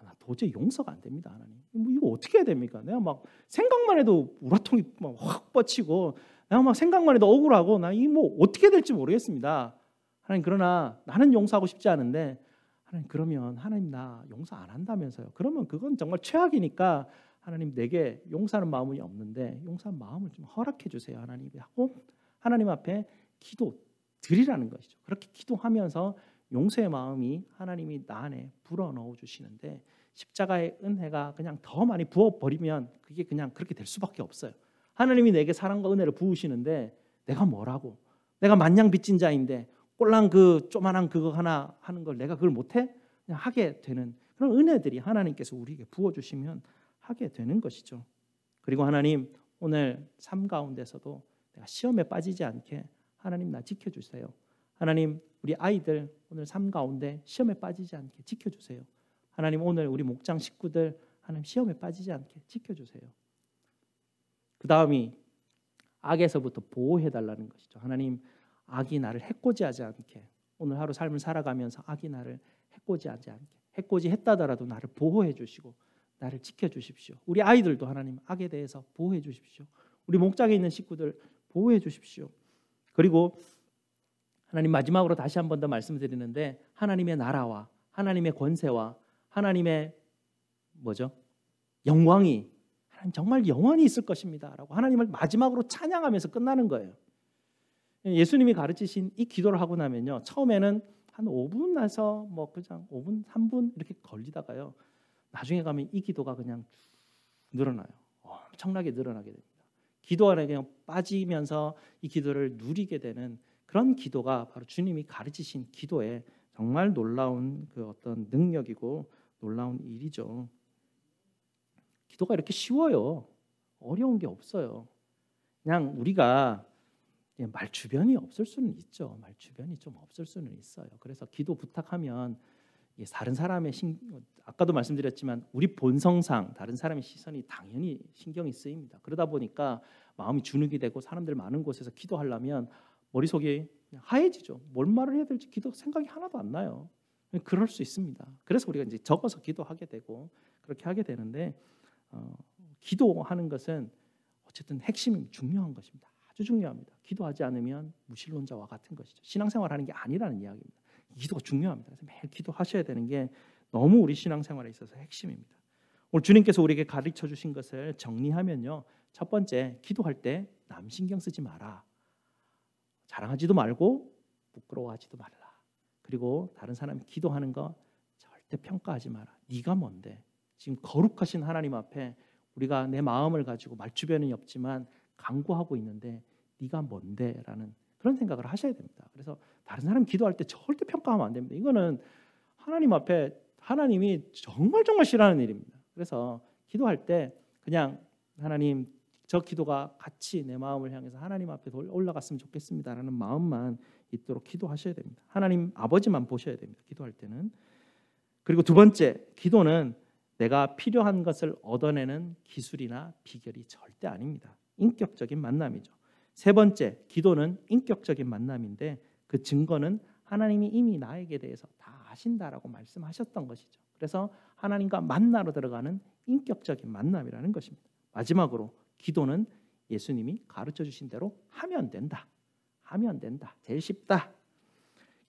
Speaker 2: 나 도저히 용서가 안 됩니다. 하나님 이거 어떻게 해야 됩니까? 내가 막 생각만 해도 우라통이 막 확 뻗치고 내가 막 생각만 해도 억울하고 나 이 뭐 어떻게 될지 모르겠습니다. 하나님 그러나 나는 용서하고 싶지 않은데 하나님 그러면 하나님 나 용서 안 한다면서요. 그러면 그건 정말 최악이니까 하나님 내게 용서하는 마음이 없는데 용서하는 마음을 좀 허락해 주세요. 하나님 하고 하나님 앞에 기도 드리라는 것이죠. 그렇게 기도하면서 용서의 마음이 하나님이 나 안에 불어넣어 주시는데 십자가의 은혜가 그냥 더 많이 부어버리면 그게 그냥 그렇게 될 수밖에 없어요. 하나님이 내게 사랑과 은혜를 부으시는데 내가 뭐라고 내가 만냥 빚진 자인데 꼴랑 그 조만한 그거 하나 하는 걸 내가 그걸 못해? 그냥 하게 되는 그런 은혜들이 하나님께서 우리에게 부어주시면 하게 되는 것이죠. 그리고 하나님 오늘 삶 가운데서도 내가 시험에 빠지지 않게 하나님 나 지켜주세요. 하나님 우리 아이들 오늘 삶 가운데 시험에 빠지지 않게 지켜주세요. 하나님 오늘 우리 목장 식구들 하나님 시험에 빠지지 않게 지켜주세요. 그 다음이 악에서부터 보호해달라는 것이죠. 하나님 악이 나를 해코지하지 않게 오늘 하루 삶을 살아가면서 악이 나를 해코지하지 않게 해코지했다더라도 나를 보호해 주시고 나를 지켜주십시오. 우리 아이들도 하나님 악에 대해서 보호해 주십시오. 우리 목장에 있는 식구들 보호해 주십시오. 그리고 하나님 마지막으로 다시 한 번 더 말씀드리는데 하나님의 나라와 하나님의 권세와 하나님의 영광이 하나님 정말 영원히 있을 것입니다 라고 하나님을 마지막으로 찬양하면서 끝나는 거예요. 예수님이 가르치신 이 기도를 하고 나면요 처음에는 한 5분 나서 그냥 5분 3분 이렇게 걸리다가요 나중에 가면 이 기도가 그냥 늘어나요. 엄청나게 늘어나게 됩니다. 기도 안에 그냥 빠지면서 이 기도를 누리게 되는 그런 기도가 바로 주님이 가르치신 기도의 정말 놀라운 그 어떤 능력이고 놀라운 일이죠. 기도가 이렇게 쉬워요. 어려운 게 없어요. 그냥 우리가 말 주변이 없을 수는 있죠. 말 주변이 좀 없을 수는 있어요. 그래서 기도 부탁하면 다른 사람의 아까도 말씀드렸지만 우리 본성상 다른 사람의 시선이 당연히 신경이 쓰입니다. 그러다 보니까 마음이 주눅이 되고 사람들 많은 곳에서 기도하려면 머릿속이 하얘지죠. 뭔 말을 해야 될지 기도 생각이 하나도 안 나요. 그럴 수 있습니다. 그래서 우리가 이제 적어서 기도하게 되고 그렇게 하게 되는데 기도하는 것은 어쨌든 핵심이 중요한 것입니다. 아주 중요합니다. 기도하지 않으면 무신론자와 같은 것이죠. 신앙생활하는 게 아니라는 이야기입니다. 기도가 중요합니다. 그래서 매일 기도하셔야 되는 게 너무 우리 신앙생활에 있어서 핵심입니다. 오늘 주님께서 우리에게 가르쳐 주신 것을 정리하면요. 첫 번째, 기도할 때 남 신경 쓰지 마라. 자랑하지도 말고 부끄러워하지도 말라. 그리고 다른 사람이 기도하는 거 절대 평가하지 마라. 네가 뭔데? 지금 거룩하신 하나님 앞에 우리가 내 마음을 가지고 말주변이 없지만 간구하고 있는데 네가 뭔데? 라는 그런 생각을 하셔야 됩니다. 그래서 다른 사람 기도할 때 절대 평가하면 안 됩니다. 이거는 하나님 앞에 하나님이 정말 싫어하는 일입니다. 그래서 기도할 때 그냥 하나님 저 기도가 같이 내 마음을 향해서 하나님 앞에 올라갔으면 좋겠습니다라는 마음만 있도록 기도하셔야 됩니다. 하나님 아버지만 보셔야 됩니다. 기도할 때는. 그리고 두 번째, 기도는 내가 필요한 것을 얻어내는 기술이나 비결이 절대 아닙니다. 인격적인 만남이죠. 세 번째, 기도는 인격적인 만남인데 그 증거는 하나님이 이미 나에게 대해서 다 아신다라고 말씀하셨던 것이죠. 그래서 하나님과 만나러 들어가는 인격적인 만남이라는 것입니다. 마지막으로 기도는 예수님이 가르쳐 주신 대로 하면 된다. 하면 된다. 제일 쉽다.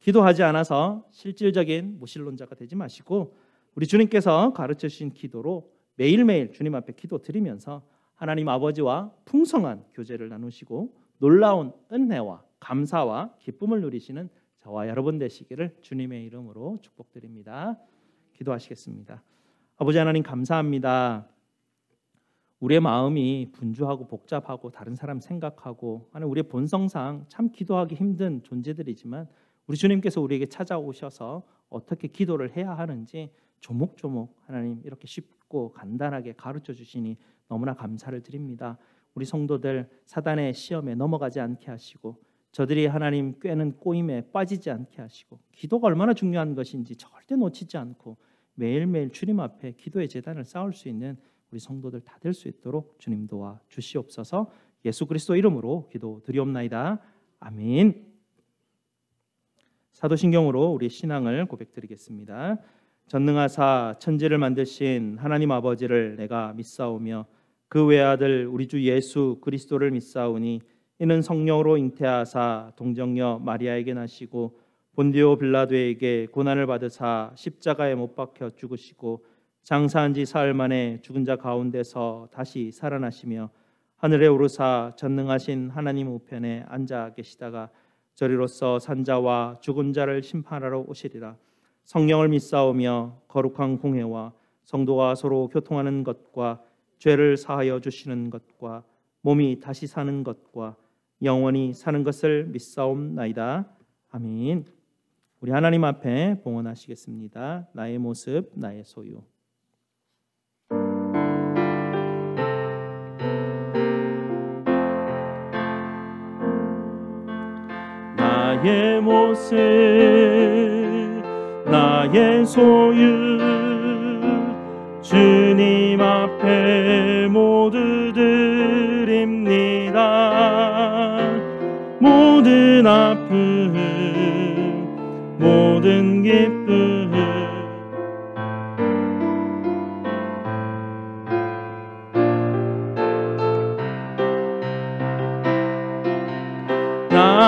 Speaker 2: 기도하지 않아서 실질적인 무신론자가 되지 마시고 우리 주님께서 가르쳐 주신 기도로 매일매일 주님 앞에 기도 드리면서 하나님 아버지와 풍성한 교제를 나누시고 놀라운 은혜와 감사와 기쁨을 누리시는 저와 여러분 되시기를 주님의 이름으로 축복드립니다. 기도하시겠습니다. 아버지 하나님 감사합니다. 우리의 마음이 분주하고 복잡하고 다른 사람 생각하고 우리의 본성상 참 기도하기 힘든 존재들이지만 우리 주님께서 우리에게 찾아오셔서 어떻게 기도를 해야 하는지 조목조목 하나님 이렇게 쉽고 간단하게 가르쳐 주시니 너무나 감사를 드립니다. 우리 성도들 사단의 시험에 넘어가지 않게 하시고 저들이 하나님 꿰는 꼬임에 빠지지 않게 하시고 기도가 얼마나 중요한 것인지 절대 놓치지 않고 매일매일 주님 앞에 기도의 제단을 쌓을 수 있는 우리 성도들 다 될 수 있도록 주님 도와 주시옵소서. 예수 그리스도 이름으로 기도드리옵나이다. 아멘. 사도신경으로 우리 신앙을 고백드리겠습니다. 전능하사 천지를 만드신 하나님 아버지를 내가 믿사오며 그 외아들 우리 주 예수 그리스도를 믿사오니 이는 성령으로 잉태하사 동정녀 마리아에게 나시고 본디오 빌라도에게 고난을 받으사 십자가에 못 박혀 죽으시고 장사한 지 사흘 만에 죽은 자 가운데서 다시 살아나시며 하늘에 오르사 전능하신 하나님 우편에 앉아 계시다가 저리로서 산자와 죽은 자를 심판하러 오시리라. 성령을 믿사오며 거룩한 공회와 성도가 서로 교통하는 것과 죄를 사하여 주시는 것과 몸이 다시 사는 것과 영원히 사는 것을 믿사옵나이다. 아멘. 우리 하나님 앞에 봉헌하시겠습니다. 나의 모습 나의 소유. 나의 모습 나의 소유 주님 앞에 모두 드립니다. 모든 아픔 모든 기쁨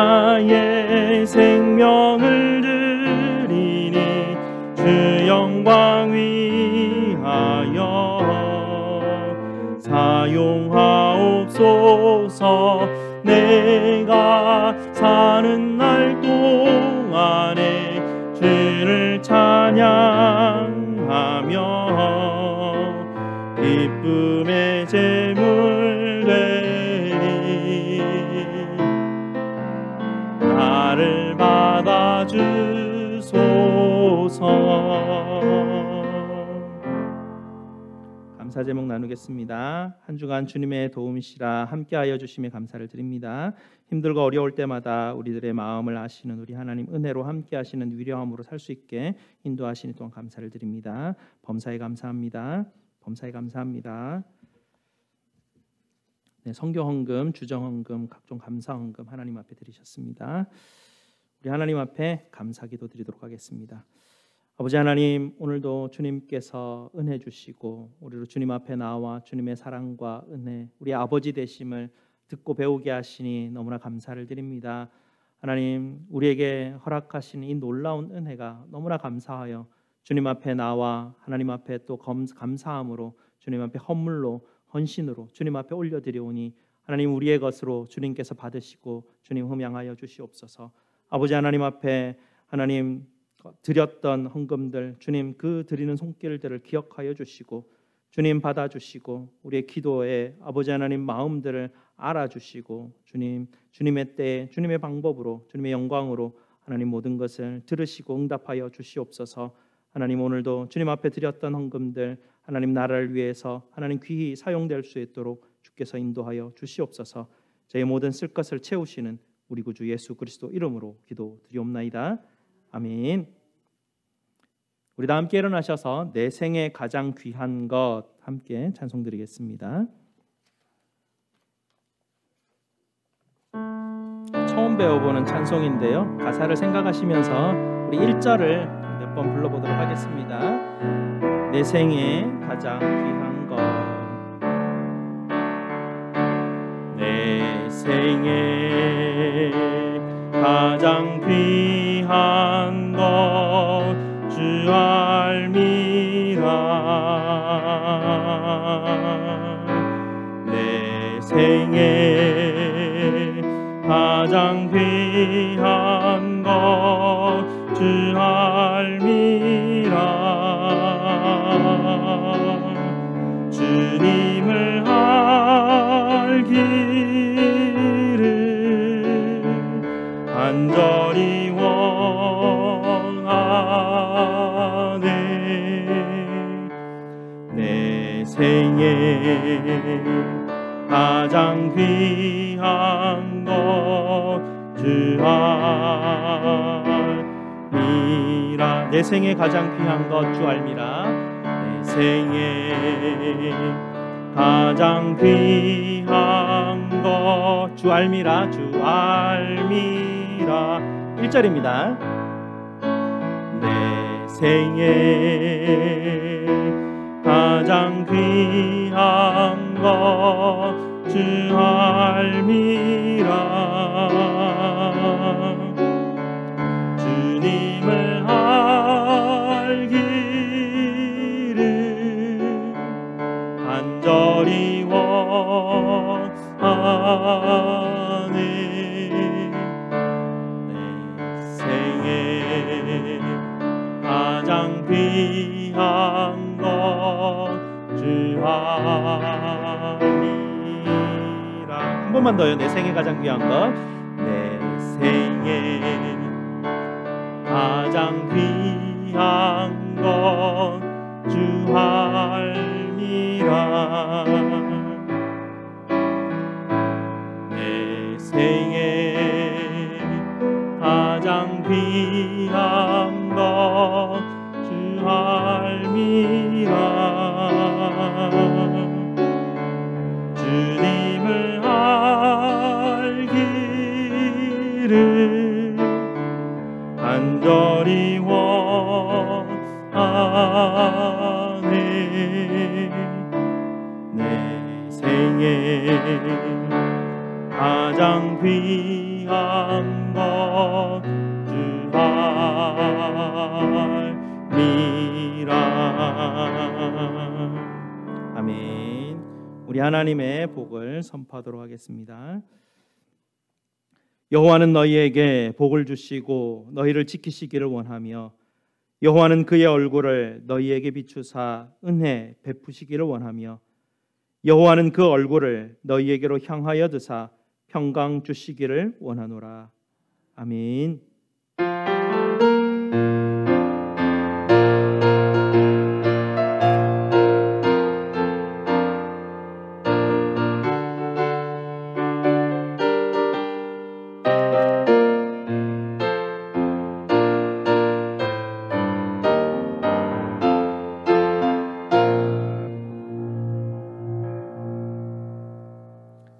Speaker 2: 나의 생명을 드리니 주 영광 위하여 사용하옵소서. 내가 사는 날 동안에 주를 찬양하며 기쁨의 제물 되리. 나를 받아주소서. 감사 제목 나누겠습니다. 한 주간 주님의 도움이시라 함께하여 주심에 감사를 드립니다. 힘들고 어려울 때마다 우리들의 마음을 아시는 우리 하나님 은혜로 함께하시는 위로함으로 살 수 있게 인도하시니 또한 감사를 드립니다. 범사에 감사합니다. 범사에 감사합니다. 네, 성교헌금, 주정헌금, 각종 감사헌금 하나님 앞에 드리셨습니다. 우리 하나님 앞에 감사기도 드리도록 하겠습니다. 아버지 하나님, 오늘도 주님께서 은혜 주시고 우리로 주님 앞에 나와 주님의 사랑과 은혜, 우리 아버지 되심을 듣고 배우게 하시니 너무나 감사를 드립니다. 하나님, 우리에게 허락하신 이 놀라운 은혜가 너무나 감사하여 주님 앞에 나와 하나님 앞에 또 감사함으로 주님 앞에 헌물로 헌신으로 주님 앞에 올려드리오니 하나님 우리의 것으로 주님께서 받으시고 주님 흠양하여 주시옵소서. 아버지 하나님 앞에 하나님 드렸던 헌금들 주님 그 드리는 손길들을 기억하여 주시고 주님 받아주시고 우리의 기도에 아버지 하나님 마음들을 알아주시고 주님의 때에 주님의 방법으로 주님의 영광으로 하나님 모든 것을 들으시고 응답하여 주시옵소서. 하나님 오늘도 주님 앞에 드렸던 헌금들 하나님 나라를 위해서 하나님 귀히 사용될 수 있도록 주께서 인도하여 주시옵소서. 저희 모든 쓸 것을 채우시는 우리 구주 예수 그리스도 이름으로 기도드리옵나이다. 아멘. 우리 다 함께 일어나셔서 내 생에 가장 귀한 것 함께 찬송드리겠습니다. 처음 배워보는 찬송인데요. 가사를 생각하시면서 우리 1절을 몇 번 불러보도록 하겠습니다. 내 생에 가장 귀한 것, 내 생에 가장 귀한 것 주 알미라. 내 생에 가장 귀한 것 주 알미라. 주님을 알기를 간절히 원하노라. 생에 가장 귀한 것 주알미라. 내 생에 가장 귀한 것 주알미라. 내 생에 가장 귀한 것 주알미라. 주알미라. 1절입니다. 내 생에 가장 귀한 것 주알미라. 주님을 알기를 간절히 원하네. 내 생에 가장 귀한 것 주알미라. 한 번만 더요. 내 생에 가장 귀한 것. 내 생에 가장 귀한 것 주알미라. 내 생에 가장 귀한 것 주알미라. 주님을 알기를 간절히 원하네. 내 생에 가장 귀한 것 주알미라. 아멘. 우리 하나님의 복을 선포하도록 하겠습니다. 여호와는 너희에게 복을 주시고 너희를 지키시기를 원하며 여호와는 그의 얼굴을 너희에게 비추사 은혜 베푸시기를 원하며 여호와는 그 얼굴을 너희에게로 향하여 드사 평강 주시기를 원하노라. 아멘.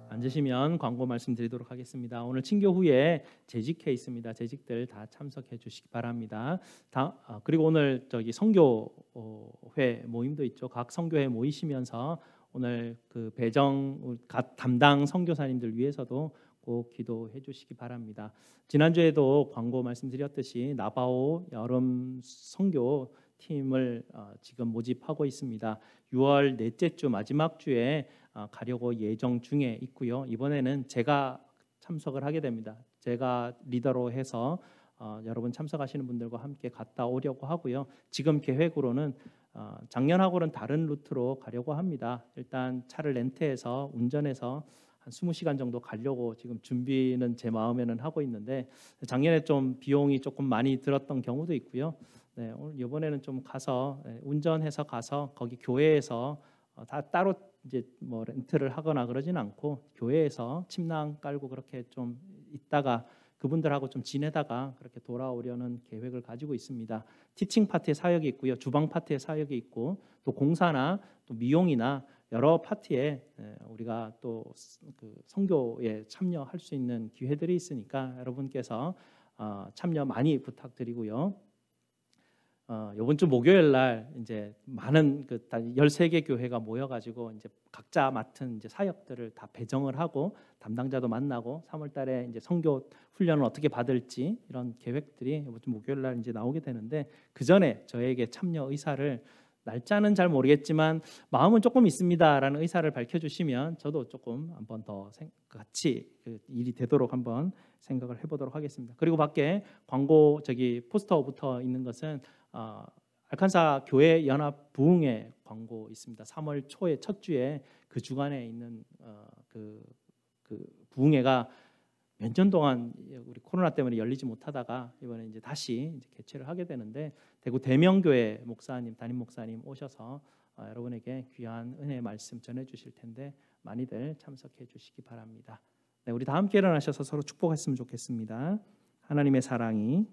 Speaker 2: 앉으시면 광고 말씀드리도록 하겠습니다. 오늘 친교 후에 재직회 있습니다. 재직들 다 참석해 주시기 바랍니다. 그리고 오늘 선교회 모임도 있죠. 각 선교회 모이시면서 오늘 그 배정 각 담당 선교사님들 위해서도 꼭 기도해 주시기 바랍니다. 지난주에도 광고 말씀드렸듯이 나바오 여름 선교 팀을 지금 모집하고 있습니다. 6월 넷째 주 마지막 주에 가려고 예정 중에 있고요. 이번에는 제가 참석을 하게 됩니다. 제가 리더로 해서 여러분 참석하시는 분들과 함께 갔다 오려고 하고요. 지금 계획으로는 작년하고는 다른 루트로 가려고 합니다. 일단 차를 렌트해서 운전해서 한 20시간 정도 가려고 지금 준비는 제 마음에는 하고 있는데 작년에 좀 비용이 조금 많이 들었던 경우도 있고요. 네, 오늘 이번에는 좀 가서 운전해서 가서 거기 교회에서 다 따로 이제 뭐 렌트를 하거나 그러진 않고 교회에서 침낭 깔고 그렇게 좀 있다가 그분들하고 좀 지내다가 그렇게 돌아오려는 계획을 가지고 있습니다. 티칭 파트의 사역이 있고요, 주방 파트의 사역이 있고 또 공사나 또 미용이나 여러 파트에 우리가 또 그 선교에 참여할 수 있는 기회들이 있으니까 여러분께서 참여 많이 부탁드리고요. 이번 주 목요일 날 이제 많은 그 13개 교회가 모여 가지고 이제 각자 맡은 이제 사역들을 다 배정을 하고 담당자도 만나고 3월 달에 이제 선교 훈련을 어떻게 받을지 이런 계획들이 이번 주 목요일 날 이제 나오게 되는데 그 전에 저에게 참여 의사를 날짜는 잘 모르겠지만 마음은 조금 있습니다라는 의사를 밝혀주시면 저도 조금 한번 더 같이 그 일이 되도록 한번 생각을 해보도록 하겠습니다. 그리고 밖에 광고 포스터 붙어 있는 것은 알칸사 교회 연합 부흥회 광고 있습니다. 3월 초에 첫 주에 그 주간에 있는 그 부흥회가 몇 년 동안 우리 코로나 때문에 열리지 못하다가 이번에 이제 다시 이제 개최를 하게 되는데 대구 대명교회 목사님 담임 목사님 오셔서 여러분에게 귀한 은혜의 말씀 전해주실 텐데 많이들 참석해 주시기 바랍니다. 네, 우리 다 함께 일어나셔서 서로 축복했으면 좋겠습니다. 하나님의 사랑이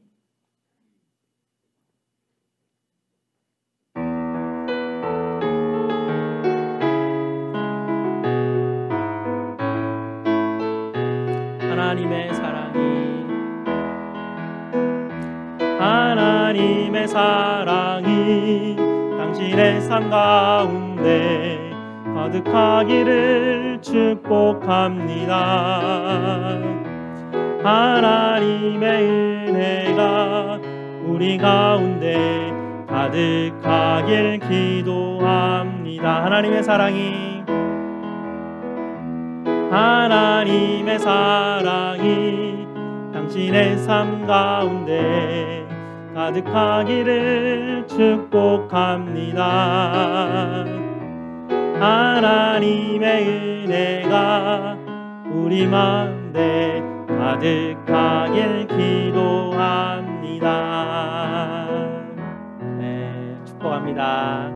Speaker 2: 하나님의 사랑이 당신의 삶 가운데 가득하기를 축복합니다. 하나님의 은혜가 우리 가운데 가득하길 기도합니다. 하나님의 사랑이 당신의 삶 가운데 가득하기를 축복합니다. 하나님의 은혜가 우리 마음에 가득하길 기도합니다. 네, 축복합니다.